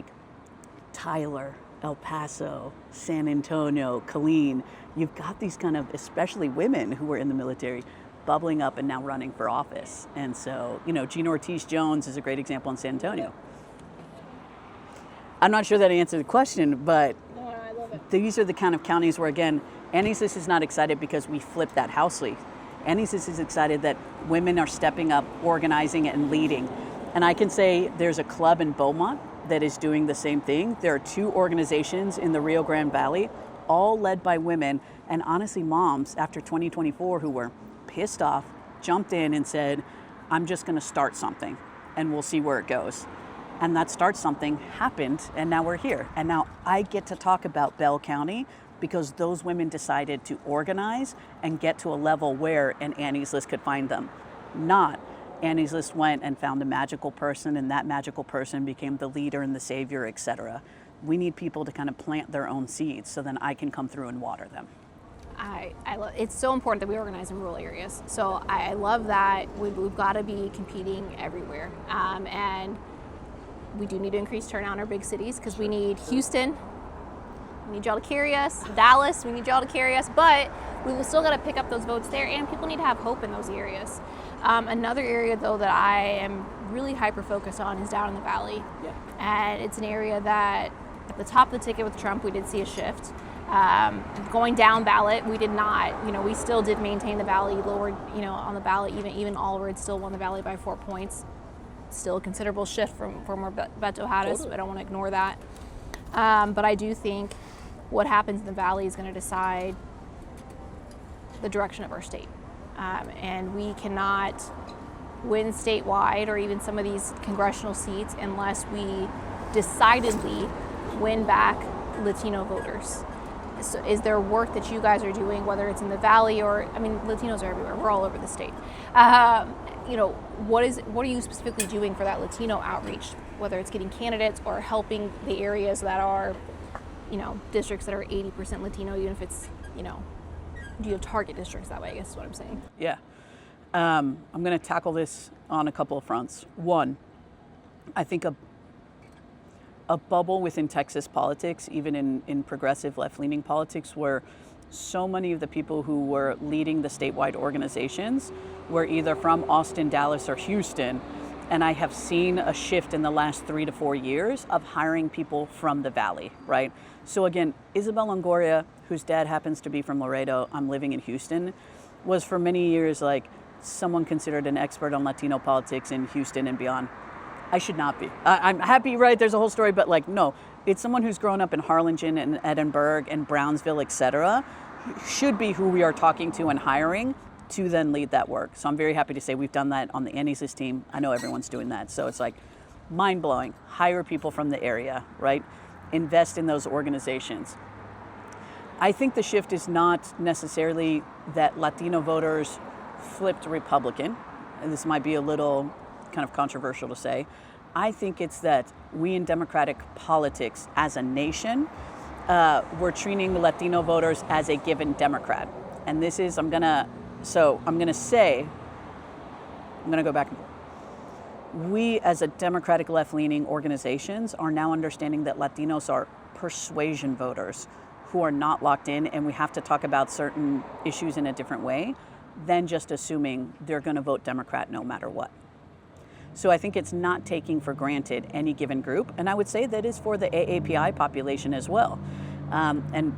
Tyler, El Paso, San Antonio, Killeen, you've got these kind of, especially women who were in the military, bubbling up and now running for office. And so, Gina Ortiz-Jones is a great example in San Antonio. I'm not sure that answered the question, but no, I love it. These are the kind of counties where, again, Annie's List is not excited because we flipped that House lead. Annie's List is excited that women are stepping up, organizing and leading. And I can say there's a club in Beaumont that is doing the same thing. There are 2 organizations in the Rio Grande Valley, all led by women, and honestly moms after 2024 who were pissed off, jumped in and said, I'm just gonna start something and we'll see where it goes. And that start something happened, and now we're here. And now I get to talk about Bell County because those women decided to organize and get to a level where an Annie's List could find them. Not Annie's List went and found a magical person, and that magical person became the leader and the savior, etc. We need people to kind of plant their own seeds so then I can come through and water them. I love, it's so important that we organize in rural areas. So I love that we've got to be competing everywhere. And we do need to increase turnout in our big cities because we need Houston. We need y'all to carry us. Dallas, we need y'all to carry us. But we will still got to pick up those votes there, and people need to have hope in those areas. Another area, though, that I am really hyper-focused on is down in the valley. Yeah. And it's an area that at the top of the ticket with Trump, we did see a shift. Going down ballot, we did not. We still did maintain the valley, lowered, on the ballot, even Allred still won the valley by 4 points. Still a considerable shift from where Beto had us, but I don't want to ignore that. But I do think what happens in the valley is going to decide the direction of our state. And we cannot win statewide or even some of these congressional seats unless we decidedly win back Latino voters. So is there work that you guys are doing, whether it's in the valley or, Latinos are everywhere, we're all over the state. What are you specifically doing for that Latino outreach, whether it's getting candidates or helping the areas that are, districts that are 80% Latino, even if it's, do you have target districts that way, I guess is what I'm saying. Yeah. I'm going to tackle this on a couple of fronts. One, I think a bubble within Texas politics, even in progressive left-leaning politics, where so many of the people who were leading the statewide organizations were either from Austin, Dallas, or Houston. And I have seen a shift in the last 3 to 4 years of hiring people from the Valley, right? So again, Isabel Longoria, whose dad happens to be from Laredo, I'm living in Houston, was for many years like someone considered an expert on Latino politics in Houston and beyond. I should not be. I'm happy, right? There's a whole story, but no, it's someone who's grown up in Harlingen and Edinburgh and Brownsville, et cetera, should be who we are talking to and hiring to then lead that work. So I'm very happy to say we've done that on the Annie's team. I know everyone's doing that. So it's like mind-blowing. Hire people from the area, right? Invest in those organizations. I think the shift is not necessarily that Latino voters flipped Republican. And this might be a little kind of controversial to say. I think it's that we in Democratic politics as a nation, we're treating Latino voters as a given Democrat. And this is, I'm going to go back and forth. We as a Democratic left-leaning organizations are now understanding that Latinos are persuasion voters who are not locked in, and we have to talk about certain issues in a different way than just assuming they're going to vote Democrat no matter what. So I think it's not taking for granted any given group. And I would say that is for the AAPI population as well. And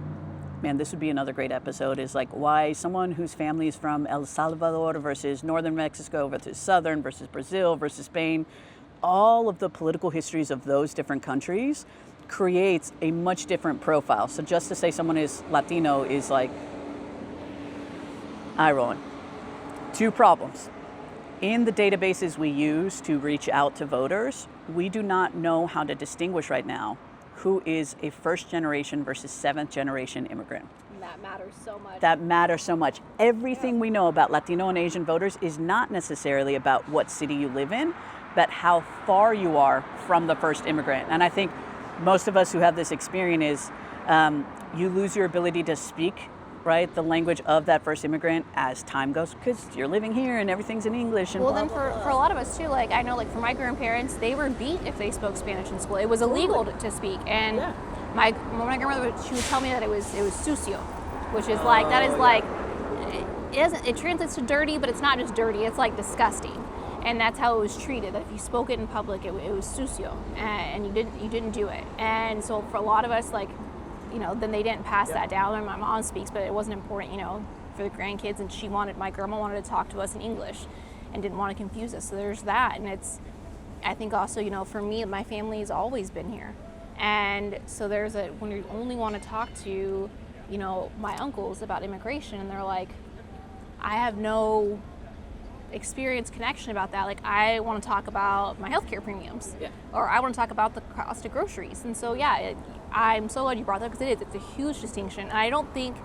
man, this would be another great episode, is like why someone whose family is from El Salvador versus northern Mexico versus southern versus Brazil versus Spain, all of the political histories of those different countries creates a much different profile. So just to say someone is Latino is like eye rolling. 2 problems. In the databases we use to reach out to voters, we do not know how to distinguish right now who is a first generation versus 7th generation immigrant. That matters so much. That matters so much. Everything we know about Latino and Asian voters is not necessarily about what city you live in, but how far you are from the first immigrant. And I think most of us who have this experience is you lose your ability to speak, right, the language of that first immigrant as time goes, because you're living here and everything's in English. And well, blah, then blah, blah. for a lot of us too, like I know, like for my grandparents, they were beat if they spoke Spanish in school. It was illegal to speak, and my grandmother, she would tell me that it was sucio, which is like that is like it translates to dirty, but it's not just dirty. It's like disgusting, and that's how it was treated. That if you spoke it in public, it was sucio, and you didn't do it. And so for a lot of us, like, then they didn't pass that down. And my mom speaks, but it wasn't important, for the grandkids. And my grandma wanted to talk to us in English and didn't want to confuse us. So there's that. And I think also, for me, my family has always been here. And so when you only want to talk to, my uncles about immigration, and they're like, I have no experience connection about that. Like, I want to talk about my healthcare premiums, or I want to talk about the cost of groceries. And so, I'm so glad you brought that, because it's a huge distinction. And I don't think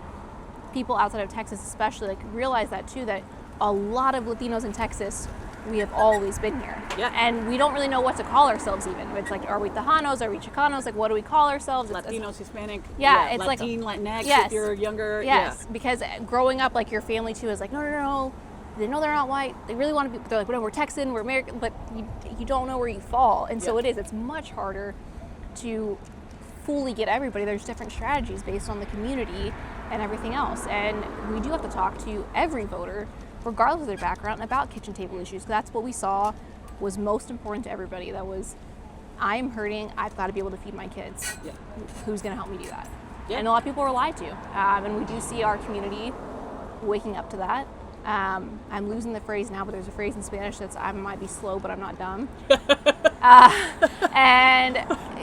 people outside of Texas especially realize that too, that a lot of Latinos in Texas, we have always been here. Yeah. And we don't really know what to call ourselves even. It's like, are we Tejanos? Are we Chicanos? Like, what do we call ourselves? Latinos, Hispanic. It's Latin, Latinx, if you're younger. Yes, because growing up, like your family too is like, no. They know they're not white. They really want to be. They're like, no, we're Texan, we're American, but you don't know where you fall. And so it's much harder to fully get everybody. There's different strategies based on the community and everything else. And we do have to talk to every voter, regardless of their background, about kitchen table issues. That's what we saw was most important to everybody. That was, I'm hurting, I've got to be able to feed my kids. Yeah. Who's going to help me do that? Yeah. And a lot of people are lied to. And we do see our community waking up to that. I'm losing the phrase now, but there's a phrase in Spanish that's, I might be slow, but I'm not dumb. And,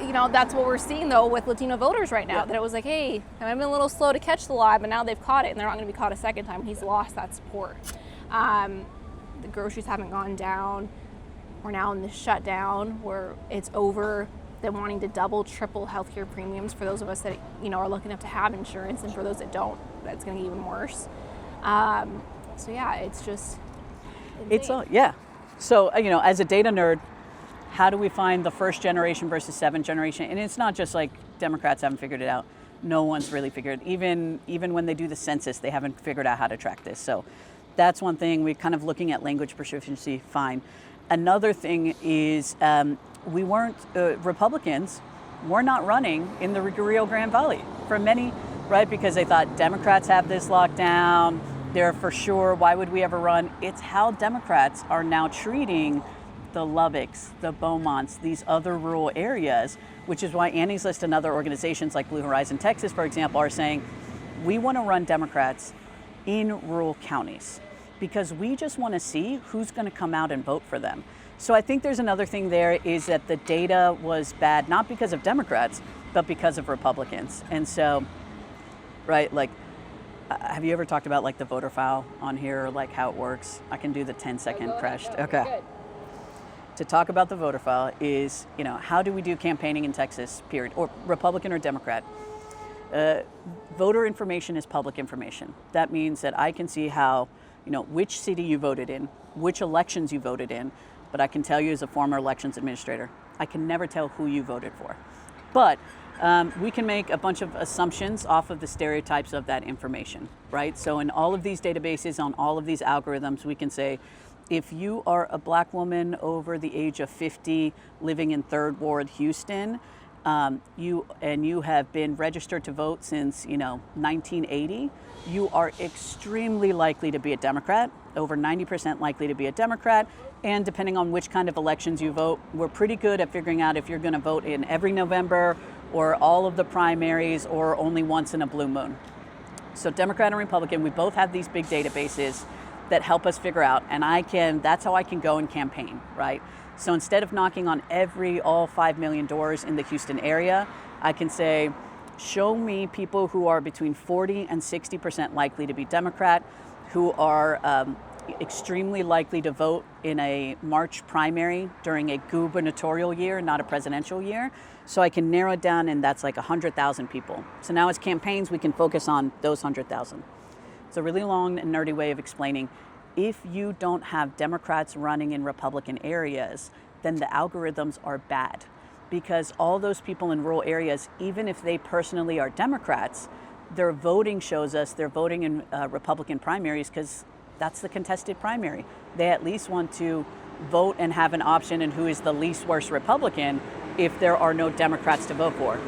you know, that's what we're seeing, though, with Latino voters right now, that it was like, hey, I've been a little slow to catch the lie, but now they've caught it, and they're not going to be caught a second time. He's lost that support. The groceries haven't gone down. We're now in this shutdown where it's over. Them wanting to double, triple healthcare premiums for those of us that, you know, are lucky enough to have insurance, and for those that don't, that's going to get even worse. So yeah, it's just insane. It's all, yeah. So, you know, as a data nerd, how do we find the first generation versus seventh generation? And it's not just like Democrats haven't figured it out. No one's really figured it. Even when they do the census, they haven't figured out how to track this. So that's one thing. We're kind of looking at language proficiency, fine. Another thing is we weren't, Republicans were not running in the Rio Grande Valley for many, right? Because they thought Democrats have this locked down. They're for sure, why would we ever run? It's how Democrats are now treating the Lubbocks, the Beaumonts, these other rural areas, which is why Annie's List and other organizations like Blue Horizon Texas, for example, are saying, we want to run Democrats in rural counties because we just want to see who's going to come out and vote for them. So I think there's another thing there is that the data was bad, not because of Democrats, but because of Republicans. And so, right, like, have you ever talked about like the voter file on here, like how it works? I can do the 10-second crashed. Okay. Good. To talk about the voter file is, you know, how do we do campaigning in Texas, period, or Republican or Democrat? Voter information is public information. That means that I can see how, you know, which city you voted in, which elections you voted in, but I can tell you as a former elections administrator, I can never tell who you voted for. But we can make a bunch of assumptions off of the stereotypes of that information, right? So in all of these databases, on all of these algorithms, we can say, if you are a Black woman over the age of 50 living in 3rd Ward, Houston, you have been registered to vote since, you know, 1980, you are extremely likely to be a Democrat, over 90% likely to be a Democrat. And depending on which kind of elections you vote, we're pretty good at figuring out if you're going to vote in every November or all of the primaries or only once in a blue moon. So Democrat and Republican, we both have these big databases that help us figure out, and that's how I can go and campaign, right? So instead of knocking on all 5 million doors in the Houston area, I can say, show me people who are between 40 and 60% likely to be Democrat, who are extremely likely to vote in a March primary during a gubernatorial year, not a presidential year. So I can narrow it down, and that's like 100,000 people. So now as campaigns, we can focus on those 100,000. It's a really long and nerdy way of explaining, if you don't have Democrats running in Republican areas, then the algorithms are bad. Because all those people in rural areas, even if they personally are Democrats, their voting shows us they're voting in Republican primaries because that's the contested primary. They at least want to vote and have an option in who is the least worst Republican if there are no Democrats to vote for.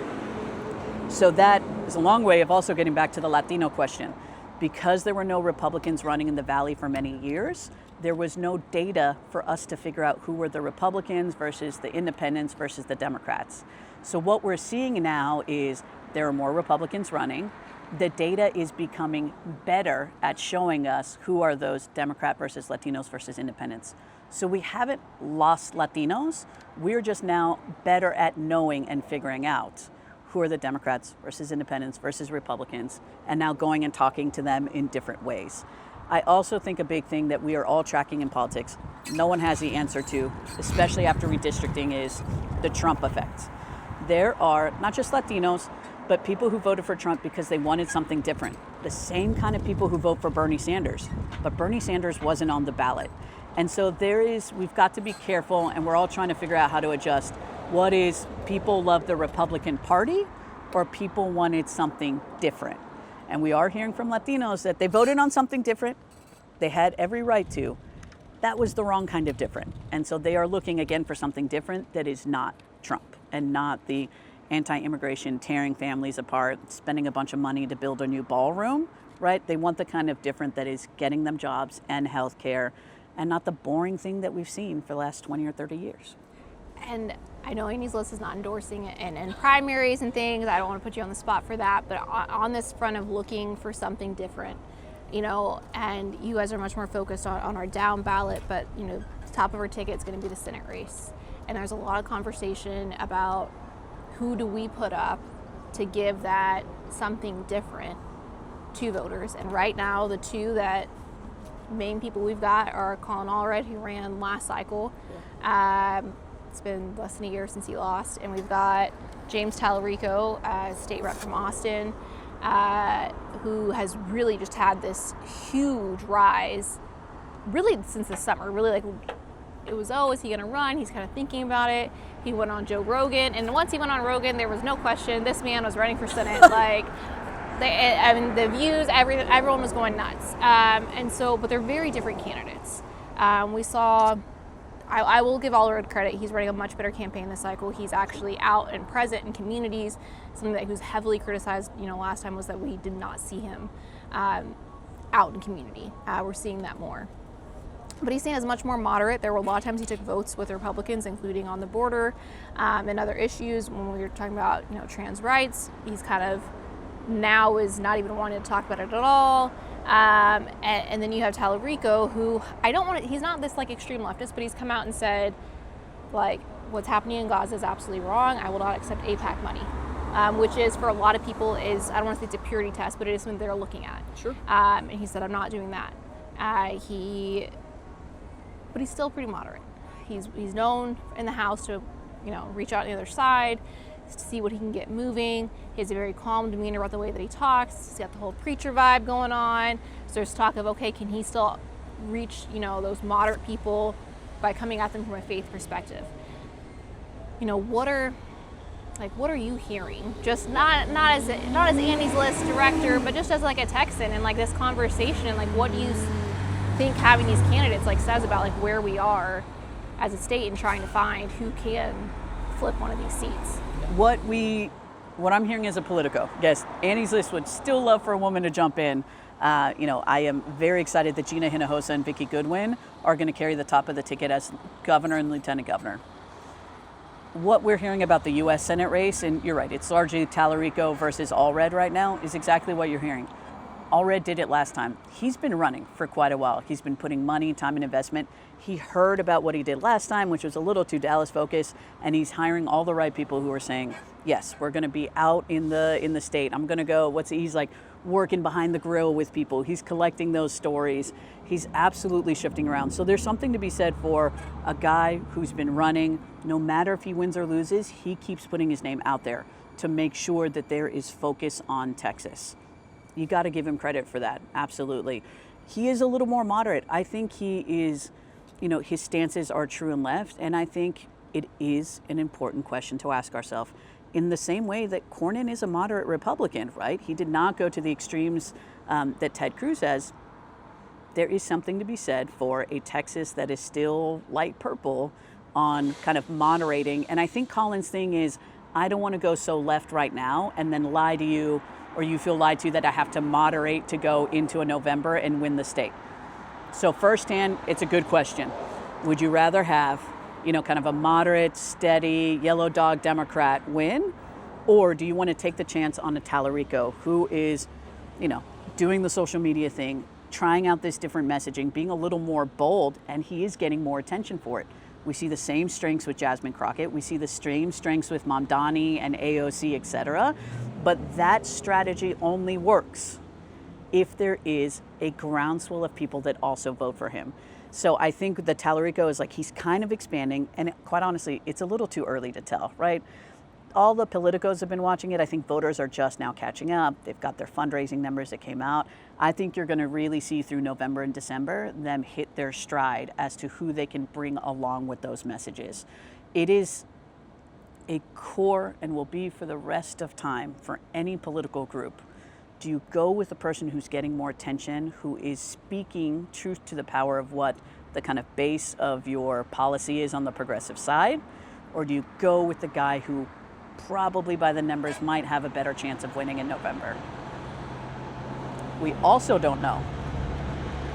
So that is a long way of also getting back to the Latino question. Because there were no Republicans running in the Valley for many years, there was no data for us to figure out who were the Republicans versus the independents versus the Democrats. So what we're seeing now is there are more Republicans running. The data is becoming better at showing us who are those Democrat versus Latinos versus independents. So we haven't lost Latinos. We're just now better at knowing and figuring out who are the Democrats versus independents versus Republicans, and now going and talking to them in different ways. I also think a big thing that we are all tracking in politics, no one has the answer to, especially after redistricting, is the Trump effect. There are not just Latinos, but people who voted for Trump because they wanted something different. The same kind of people who vote for Bernie Sanders, but Bernie Sanders wasn't on the ballot. And so we've got to be careful, and we're all trying to figure out how to adjust. What is, people love the Republican Party or people wanted something different? And we are hearing from Latinos that they voted on something different. They had every right to. That was the wrong kind of different. And so they are looking again for something different that is not Trump and not the anti-immigration, tearing families apart, spending a bunch of money to build a new ballroom, right? They want the kind of different that is getting them jobs and health care and not the boring thing that we've seen for the last 20 or 30 years. And I know Annie's List is not endorsing it and primaries and things. I don't want to put you on the spot for that, but on this front of looking for something different, and you guys are much more focused on our down ballot, but top of our ticket is going to be the Senate race. And there's a lot of conversation about who do we put up to give that something different to voters. And right now, the two that main people we've got are Colin Allred, who ran last cycle. It's been less than a year since he lost. And we've got James Talarico, state rep from Austin, who has really just had this huge rise, really since the summer. Really, like, it was, is he going to run? He's kind of thinking about it. He went on Joe Rogan, and once he went on Rogan, there was no question this man was running for Senate. Like, the views, everyone was going nuts. But they're very different candidates. We saw, I will give Allred credit. He's running a much better campaign this cycle. He's actually out and present in communities. Something that he was heavily criticized, last time was that we did not see him out in community. We're seeing that more. But he's seen as much more moderate. There were a lot of times he took votes with Republicans, including on the border and other issues. When we were talking about, trans rights, he's kind of now is not even wanting to talk about it at all. And then you have Talarico, who he's not this like extreme leftist, but he's come out and said, like, what's happening in Gaza is absolutely wrong. I will not accept AIPAC money, which is for a lot of people is, I don't want to say it's a purity test, but it is something they're looking at. Sure. And he said, I'm not doing that. But he's still pretty moderate. He's known in the House to, reach out on the other side, to see what he can get moving. He has a very calm demeanor about the way that he talks. He's got the whole preacher vibe going on. So there's talk of, okay, can he still reach, those moderate people by coming at them from a faith perspective? What are you hearing? Just not as Annie's List director, but just as like a Texan and like this conversation, like what do you think having these candidates says about like where we are as a state and trying to find who can flip one of these seats? What I'm hearing as a Politico, yes, Annie's List would still love for a woman to jump in. I am very excited that Gina Hinojosa and Vicki Goodwin are going to carry the top of the ticket as governor and lieutenant governor. What we're hearing about the U.S. Senate race, and you're right, it's largely Talarico versus Allred right now, is exactly what you're hearing. Allred did it last time. He's been running for quite a while. He's been putting money, time, and investment. He heard about what he did last time, which was a little too Dallas focused, and he's hiring all the right people who are saying, yes, we're going to be out in the state. I'm going to go, he's like working behind the grill with people. He's collecting those stories. He's absolutely shifting around. So there's something to be said for a guy who's been running. No matter if he wins or loses, he keeps putting his name out there to make sure that there is focus on Texas. You got to give him credit for that. Absolutely. He is a little more moderate. I think he is, his stances are true and left. And I think it is an important question to ask ourselves in the same way that Cornyn is a moderate Republican, right? He did not go to the extremes that Ted Cruz has. There is something to be said for a Texas that is still light purple on kind of moderating. And I think Colin's thing is, I don't want to go so left right now and then lie to you, or you feel lied to that I have to moderate to go into a November and win the state. So firsthand, it's a good question. Would you rather have, kind of a moderate, steady, yellow dog Democrat win? Or do you want to take the chance on a Talarico who is, doing the social media thing, trying out this different messaging, being a little more bold, and he is getting more attention for it. We see the same strengths with Jasmine Crockett. We see the same strengths with Mamdani and AOC, et cetera. But that strategy only works if there is a groundswell of people that also vote for him. So I think the Talarico is he's kind of expanding, and quite honestly, it's a little too early to tell, right? All the politicos have been watching it. I think voters are just now catching up. They've got their fundraising numbers that came out. I think you're going to really see through November and December them hit their stride as to who they can bring along with those messages. It is a core and will be for the rest of time for any political group. Do you go with the person who's getting more attention, who is speaking truth to the power of what the kind of base of your policy is on the progressive side? Or do you go with the guy who probably by the numbers might have a better chance of winning in November? We also don't know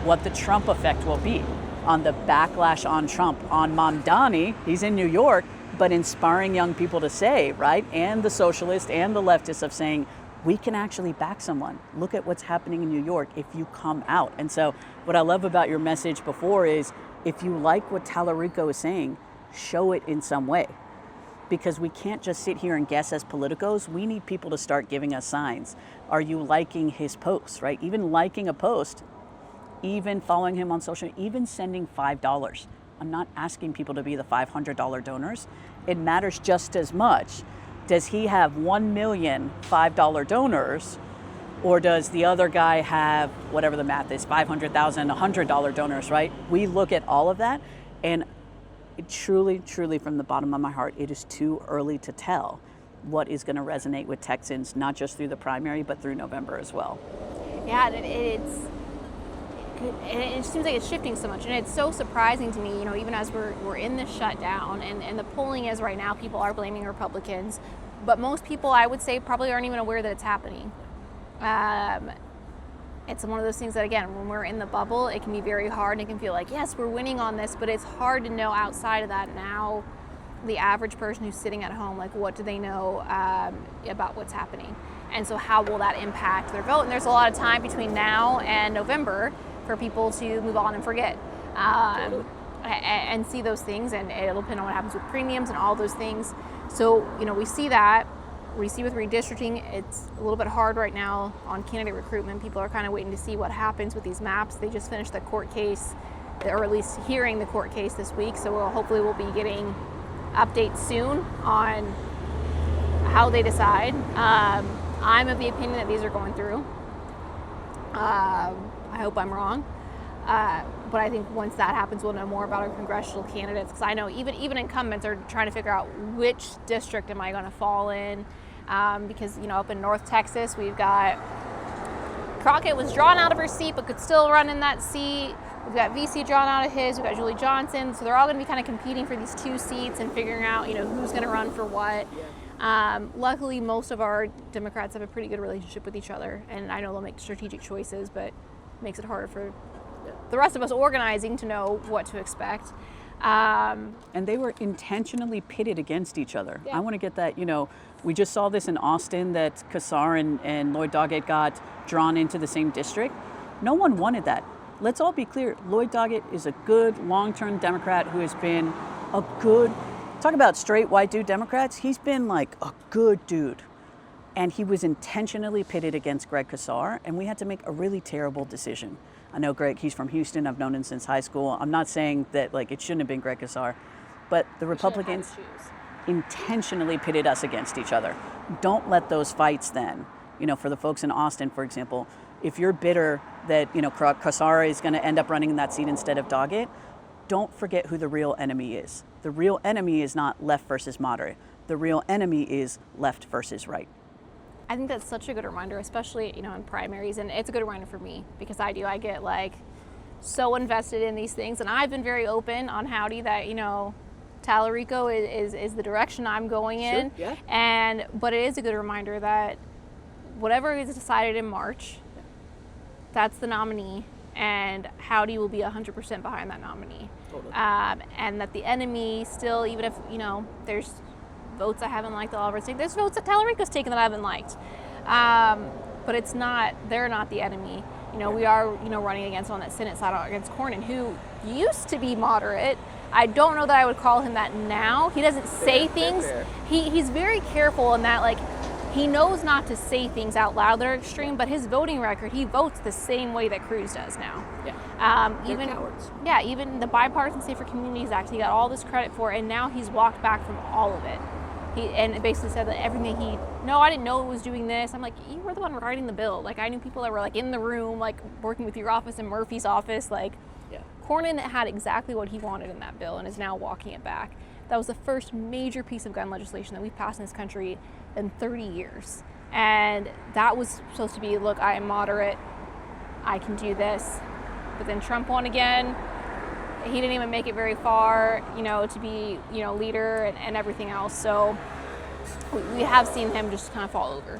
what the Trump effect will be. on the backlash on Trump, on Mamdani, he's in New York, but inspiring young people to say, right, and the socialists and the leftists of saying, we can actually back someone. Look at what's happening in New York if you come out. And so what I love about your message before is, if you like what Talarico is saying, show it in some way. Because we can't just sit here and guess as politicos. We need people to start giving us signs. Are you liking his posts, right? Even liking a post, even following him on social, even sending $5. I'm not asking people to be the $500 donors. It matters just as much. Does he have 1 million $5 donors, or does the other guy have, whatever the math is, 500,000 $100 donors, right? We look at all of that, and it truly, truly, from the bottom of my heart, it is too early to tell what is going to resonate with Texans, not just through the primary, but through November as well. Yeah, it seems like it's shifting so much, and it's so surprising to me, even as we're in this shutdown, and the polling is right now, people are blaming Republicans, but most people, I would say, probably aren't even aware that it's happening. It's one of those things that, again, when we're in the bubble, it can be very hard, and it can feel like, yes, we're winning on this, but it's hard to know outside of that now, the average person who's sitting at home, like, what do they know about what's happening? And so how will that impact their vote? And there's a lot of time between now and November for people to move on and forget and see those things, and it'll depend on what happens with premiums and all those things. So, we see that. We see with redistricting, it's a little bit hard right now on candidate recruitment. People are kind of waiting to see what happens with these maps. They just finished the court case, or at least hearing the court case this week, so hopefully we'll be getting updates soon on how they decide. I'm of the opinion that these are going through. I hope I'm wrong. But I think once that happens, we'll know more about our congressional candidates. Because I know even incumbents are trying to figure out which district am I going to fall in. Because, up in North Texas, we've got Crockett was drawn out of her seat, but could still run in that seat. We've got VC drawn out of his. We've got Julie Johnson. So they're all going to be kind of competing for these 2 seats and figuring out, who's going to run for what. Luckily, most of our Democrats have a pretty good relationship with each other. And I know they'll make strategic choices, but it makes it harder for the rest of us organizing to know what to expect. And they were intentionally pitted against each other. Yeah. I want to get that, we just saw this in Austin, that Kassar and Lloyd Doggett got drawn into the same district. No one wanted that. Let's all be clear. Lloyd Doggett is a good long-term Democrat who has been a good, talk about straight white dude Democrats, he's been like a good dude. And he was intentionally pitted against Greg Kassar, and we had to make a really terrible decision. I know Greg, he's from Houston. I've known him since high school. I'm not saying that it shouldn't have been Greg Kassar, but the Republicans intentionally pitted us against each other. Don't let those fights then, for the folks in Austin, for example, if you're bitter that, Kassar is going to end up running in that seat instead of Doggett, don't forget who the real enemy is. The real enemy is not left versus moderate. The real enemy is left versus right. I think that's such a good reminder, especially, in primaries, and it's a good reminder for me because I get so invested in these things, and I've been very open on Howdy that, Talarico is the direction I'm going in. Sure, yeah. But it is a good reminder that whatever is decided in March, that's the nominee, and Howdy will be 100% behind that nominee. Totally. And that the enemy still, even if, there's votes I haven't liked, Allred saying there's votes that Talarico's taken that I haven't liked. But they're not the enemy. We are, running against on that Senate side against Cornyn, who used to be moderate. I don't know that I would call him that now. He doesn't say things. He's very careful in that, he knows not to say things out loud that are extreme, but his voting record, he votes the same way that Cruz does now. Yeah. They're cowards. Yeah, even the Bipartisan Safer Communities Act, he got all this credit for, and now he's walked back from all of it. And basically said that everything I didn't know it was doing this. I'm like, you were the one writing the bill. I knew people that were in the room, working with your office and Murphy's office. Cornyn had exactly what he wanted in that bill and is now walking it back. That was the first major piece of gun legislation that we've passed in this country in 30 years. And that was supposed to be, look, I am moderate, I can do this. But then Trump won again. He didn't even make it very far, to be, leader and everything else. So we have seen him just kind of fall over.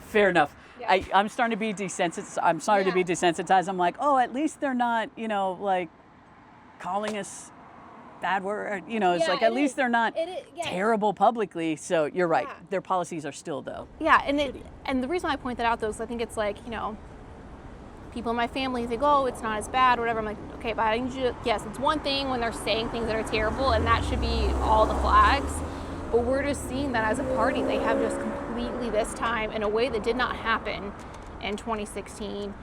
Fair enough. Yeah. I'm starting to be desensitized. I'm sorry to be desensitized. I'm like, oh, at least they're not, calling us bad word. You know, it's Yeah, like at it least is. they're not It is, yeah. terrible publicly. So you're right. Yeah. Their policies are still though. Yeah, and the reason I point that out though is I think it's like, you know, people in my family think, oh, it's not as bad or whatever. I'm like, okay, but I need you to, yes, it's one thing when they're saying things that are terrible, and that should be all the flags. But we're just seeing that as a party, they have just completely this time, in a way that did not happen in 2016,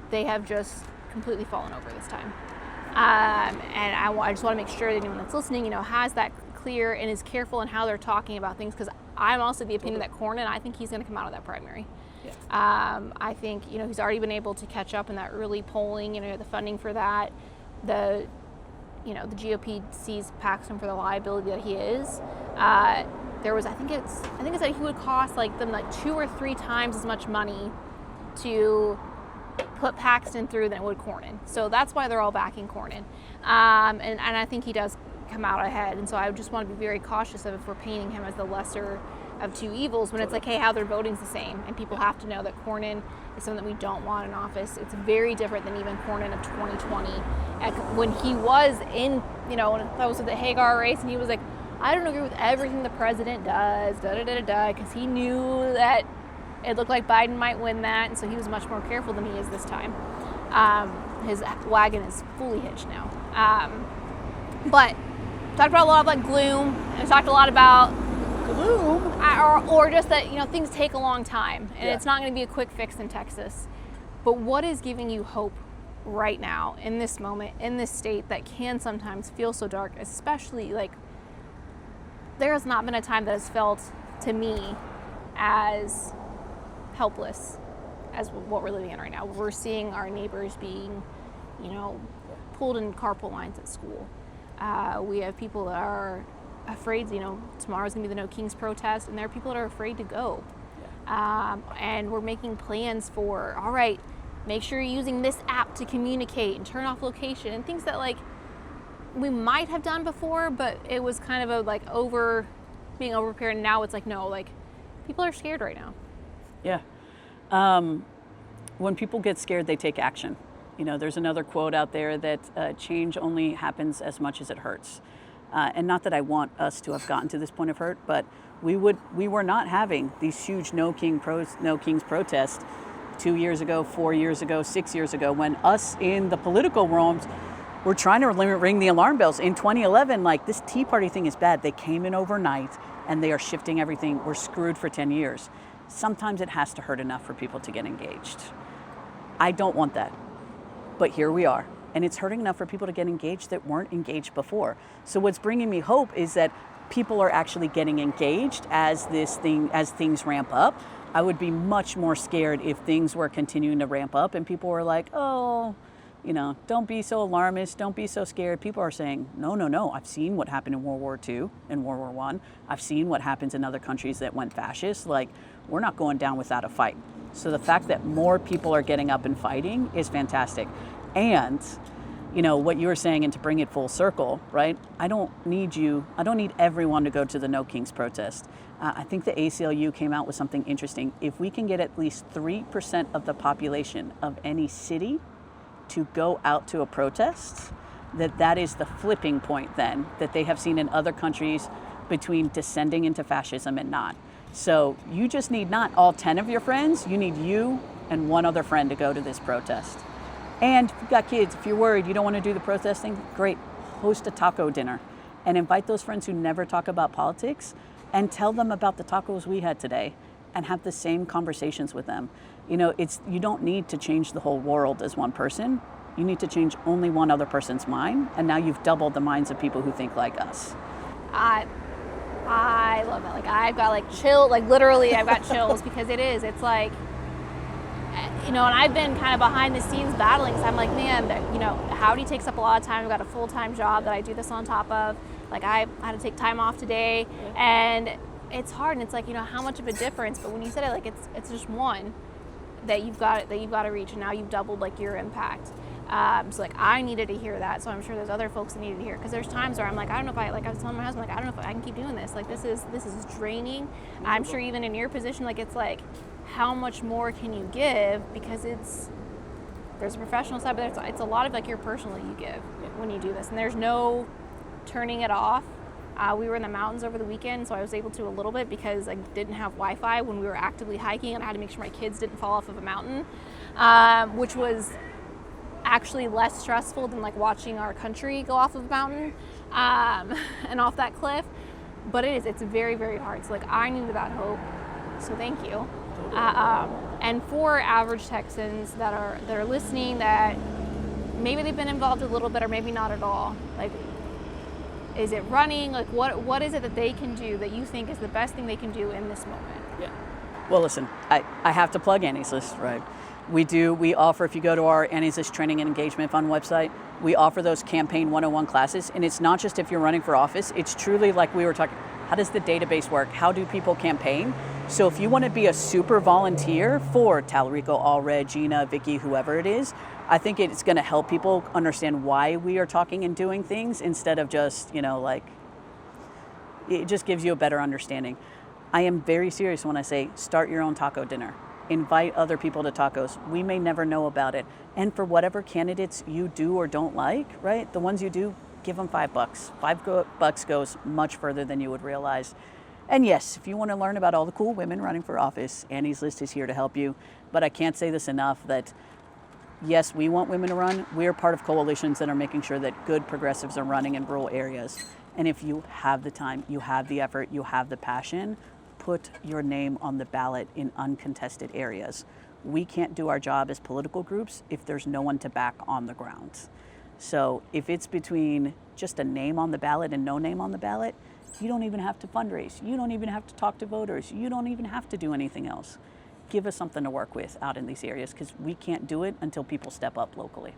they have just completely fallen over this time. And I just want to make sure that anyone that's listening, you know, has that clear and is careful in how they're talking about things, because I'm also the opinion that Cornyn, I think he's going to come out of that primary. Yeah. I think, you know, he's already been able to catch up in that early polling, you know, the funding for that, the GOP sees Paxton for the liability that he is. There was, I think it's that he would cost like them like 2 or 3 times as much money to put Paxton through than it would Cornyn. So that's why they're all backing Cornyn. And I think he does come out ahead. And so I just want to be very cautious of if we're painting him as the lesser of two evils, when it's like, hey, how they're voting's the same. And people have to know that Cornyn is someone that we don't want in office. It's very different than even Cornyn of 2020. When he was in, you know, when that was with the Hagar race, and he was like, I don't agree with everything the president does, because he knew that it looked like Biden might win that, and so he was much more careful than he is this time. His wagon is fully hitched now. But talked about a lot of like gloom, and talked a lot about Gloom? or just that, you know, things take a long time, and Yeah. it's not going to be a quick fix in Texas. But what is giving you hope right now, in this moment, in this state that can sometimes feel so dark, especially like there has not been a time that has felt to me as helpless as what we're living in right now. We're seeing our neighbors being, you know, pulled in carpool lines at school. We have people that are afraid, you know, tomorrow's gonna be the No Kings protest, and there are people that are afraid to go. And we're making plans for, all right, make sure you're using this app to communicate and turn off location, and things that like we might have done before, but it was kind of a like being over prepared, and now it's like, no, like people are scared right now. Yeah. When people get scared, they take action. You know, there's another quote out there that change only happens as much as it hurts. And not that I want us to have gotten to this point of hurt, but we were not having these huge No Kings protests 2 years ago, 4 years ago, 6 years ago, when us in the political realms were trying to ring the alarm bells. In 2011, like, this Tea Party thing is bad. They came in overnight and they are shifting everything. We're screwed for 10 years. Sometimes it has to hurt enough for people to get engaged. I don't want that, but here we are. And it's hurting enough for people to get engaged that weren't engaged before. So what's bringing me hope is that people are actually getting engaged as things ramp up. I would be much more scared if things were continuing to ramp up and people were like, oh, you know, don't be so alarmist, don't be so scared. People are saying, no, I've seen what happened in World War II and World War I. I've seen what happens in other countries that went fascist. Like, we're not going down without a fight. So the fact that more people are getting up and fighting is fantastic. And, you know, what you were saying, and to bring it full circle, right? I don't need everyone to go to the No Kings protest. I think the ACLU came out with something interesting. If we can get at least 3% of the population of any city to go out to a protest, that is the flipping point then that they have seen in other countries between descending into fascism and not. So you just need not all 10 of your friends, you need you and one other friend to go to this protest. And if you've got kids, if you're worried you don't want to do the protesting, great, host a taco dinner and invite those friends who never talk about politics and tell them about the tacos we had today and have the same conversations with them. You know, you don't need to change the whole world as one person. You need to change only one other person's mind, and now you've doubled the minds of people who think like us. I love that. Like, I've got like chill, like literally I've got chills because it's like, you know, and I've been kind of behind the scenes battling. So I'm like, man, you know, Howdy takes up a lot of time. I've got a full-time job that I do this on top of. Like, I had to take time off today, and it's hard. And it's like, you know, how much of a difference? But when you said it, like, it's just one that you've got to reach, and now you've doubled like your impact. So like, I needed to hear that. So I'm sure there's other folks that needed to hear it, because there's times where I'm like, I don't know if I was telling my husband, like, I don't know if I can keep doing this. Like, this is draining. I'm sure even in your position, like, it's like, how much more can you give? Because there's a professional side, but it's a lot of like your personal that you give when you do this, and there's no turning it off. We were in the mountains over the weekend, so I was able to a little bit because I didn't have Wi-Fi when we were actively hiking, and I had to make sure my kids didn't fall off of a mountain, which was actually less stressful than like watching our country go off of a mountain and off that cliff. But it's very, very hard. So like I needed that hope. So thank you. And for average Texans that are listening, that maybe they've been involved a little bit or maybe not at all, like, is it running? Like what is it that they can do that you think is the best thing they can do in this moment? Yeah. Well, listen, I have to plug Annie's List, right? We offer, if you go to our Annie's List Training and Engagement Fund website, we offer those Campaign 101 classes. And it's not just if you're running for office, it's truly like we were talking, how does the database work? How do people campaign? So if you want to be a super volunteer for Talarico, Allred, Gina, Vicky, whoever it is, I think it's going to help people understand why we are talking and doing things instead of just, like, it just gives you a better understanding. I am very serious when I say start your own taco dinner. Invite other people to tacos. We may never know about it. And for whatever candidates you do or don't like, right? The ones you do, give them $5. $5 goes much further than you would realize. And yes, if you want to learn about all the cool women running for office, Annie's List is here to help you. But I can't say this enough that yes, we want women to run. We're part of coalitions that are making sure that good progressives are running in rural areas. And if you have the time, you have the effort, you have the passion, put your name on the ballot in uncontested areas. We can't do our job as political groups if there's no one to back on the ground. So if it's between just a name on the ballot and no name on the ballot, you don't even have to fundraise. You don't even have to talk to voters. You don't even have to do anything else. Give us something to work with out in these areas because we can't do it until people step up locally.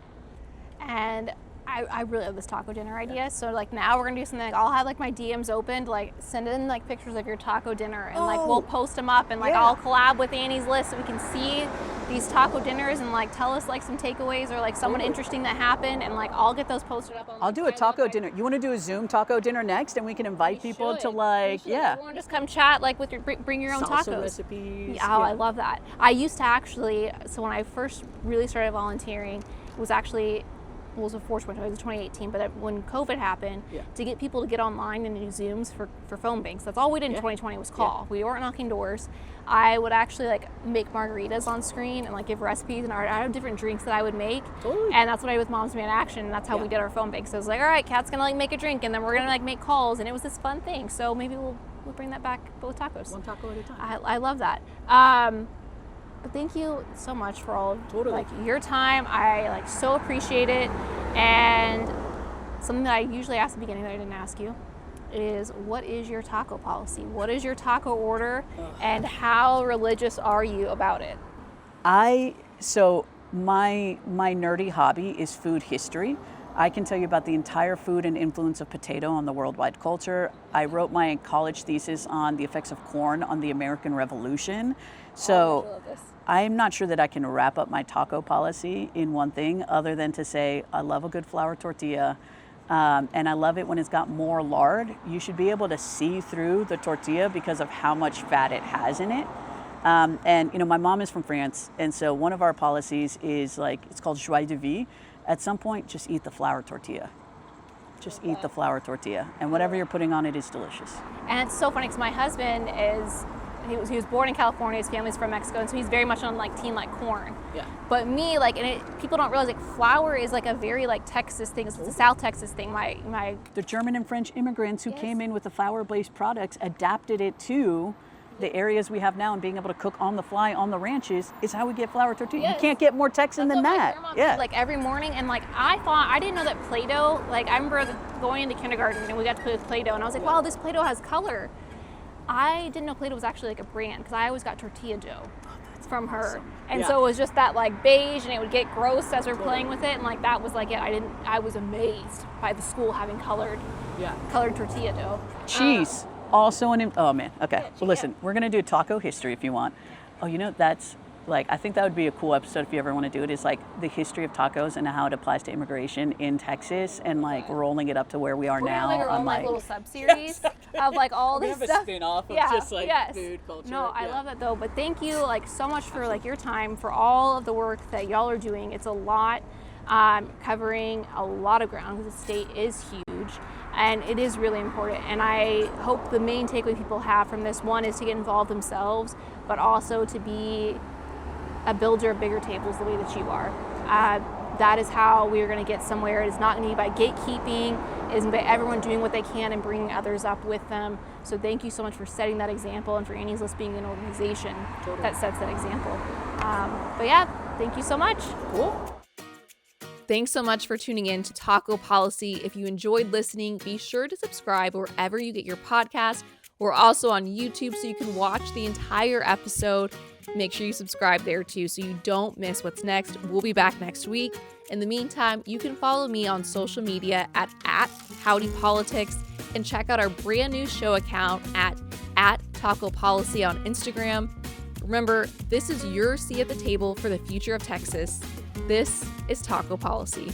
And I really love this taco dinner idea. So like now we're gonna do something like I'll have like my DMs opened, like send in like pictures of your taco dinner and like we'll post them up and like I'll collab with Annie's List so we can see these taco dinners and like tell us like some takeaways or like someone interesting that happened and like I'll get those posted up on I'll do a taco dinner. You want to do a Zoom taco dinner next and we can invite people to like everyone just come chat like with your bring your own salsa tacos recipes. Oh, I love that. I used to actually, so when I first really started volunteering, it was actually it was a fortunate, it was 2018, but when COVID happened, to get people to get online and do Zooms for phone banks. That's all we did in 2020 was call. We weren't knocking doors. I would actually like make margaritas on screen and like give recipes, and I had different drinks that I would make. And that's what I did with Moms Demand Action, and that's how we did our phone bank. So I was like, all right, Kat's gonna like make a drink, and then we're gonna like make calls, and it was this fun thing. So maybe we'll bring that back, but with tacos. One taco at a time. I love that. But thank you so much for all of like your time. I like so appreciate it. And something that I usually ask at the beginning that I didn't ask you is, what is your taco policy? What is your taco order, and how religious are you about it? So my nerdy hobby is food history. I can tell you about the entire food and influence of potato on the worldwide culture. I wrote my college thesis on the effects of corn on the American Revolution. So I'm not sure that I can wrap up my taco policy in one thing other than to say I love a good flour tortilla, and I love it when it's got more lard. You should be able to see through the tortilla because of how much fat it has in it. And my mom is from France, and so one of our policies is like, it's called joie de vie. At some point, just eat the flour tortilla. Just eat the flour tortilla, and whatever you're putting on it is delicious. And it's so funny because my husband he was born in California. His family's from Mexico, and so he's very much on like team like corn. Yeah. But me, like, people don't realize like flour is like a very like Texas thing. It's a South Texas thing. The German and French immigrants who came in with the flour-based products adapted it to the areas we have now, and being able to cook on the fly on the ranches is how we get flour tortilla. Yes. You can't get more Texan than that. Did, like every morning, and like I didn't know that Play-Doh. Like I remember going into kindergarten and we got to play with Play-Doh, and I was like, wow, this Play-Doh has color. I didn't know Play-Doh was actually like a brand because I always got tortilla dough from her, awesome. And so it was just that like beige, and it would get gross as we were playing with it, and like that was like it. I was amazed by the school having colored tortilla dough. Cheese. Also oh man, okay. Well listen, we're gonna do taco history if you want. Oh, that's like, I think that would be a cool episode if you ever want to do it, is like the history of tacos and how it applies to immigration in Texas, and like rolling it up to where we are now. We're gonna like little sub-series of like all this stuff. Spin-off of just like food culture. No, I love that though. But thank you like so much for like your time, for all of the work that y'all are doing. It's a lot, covering a lot of ground because the state is huge. And it is really important. And I hope the main takeaway people have from this one is to get involved themselves, but also to be a builder of bigger tables the way that you are. That is how we are going to get somewhere. It is not going to be by gatekeeping. It is by everyone doing what they can and bringing others up with them. So thank you so much for setting that example, and for Annie's List being an organization that sets that example. But yeah, thank you so much. Cool. Thanks so much for tuning in to Taco Policy. If you enjoyed listening, be sure to subscribe wherever you get your podcast. We're also on YouTube, so you can watch the entire episode. Make sure you subscribe there too, so you don't miss what's next. We'll be back next week. In the meantime, you can follow me on social media at Howdy Politics, and check out our brand new show account at Taco Policy on Instagram. Remember, this is your seat at the table for the future of Texas. This is Taco Policy.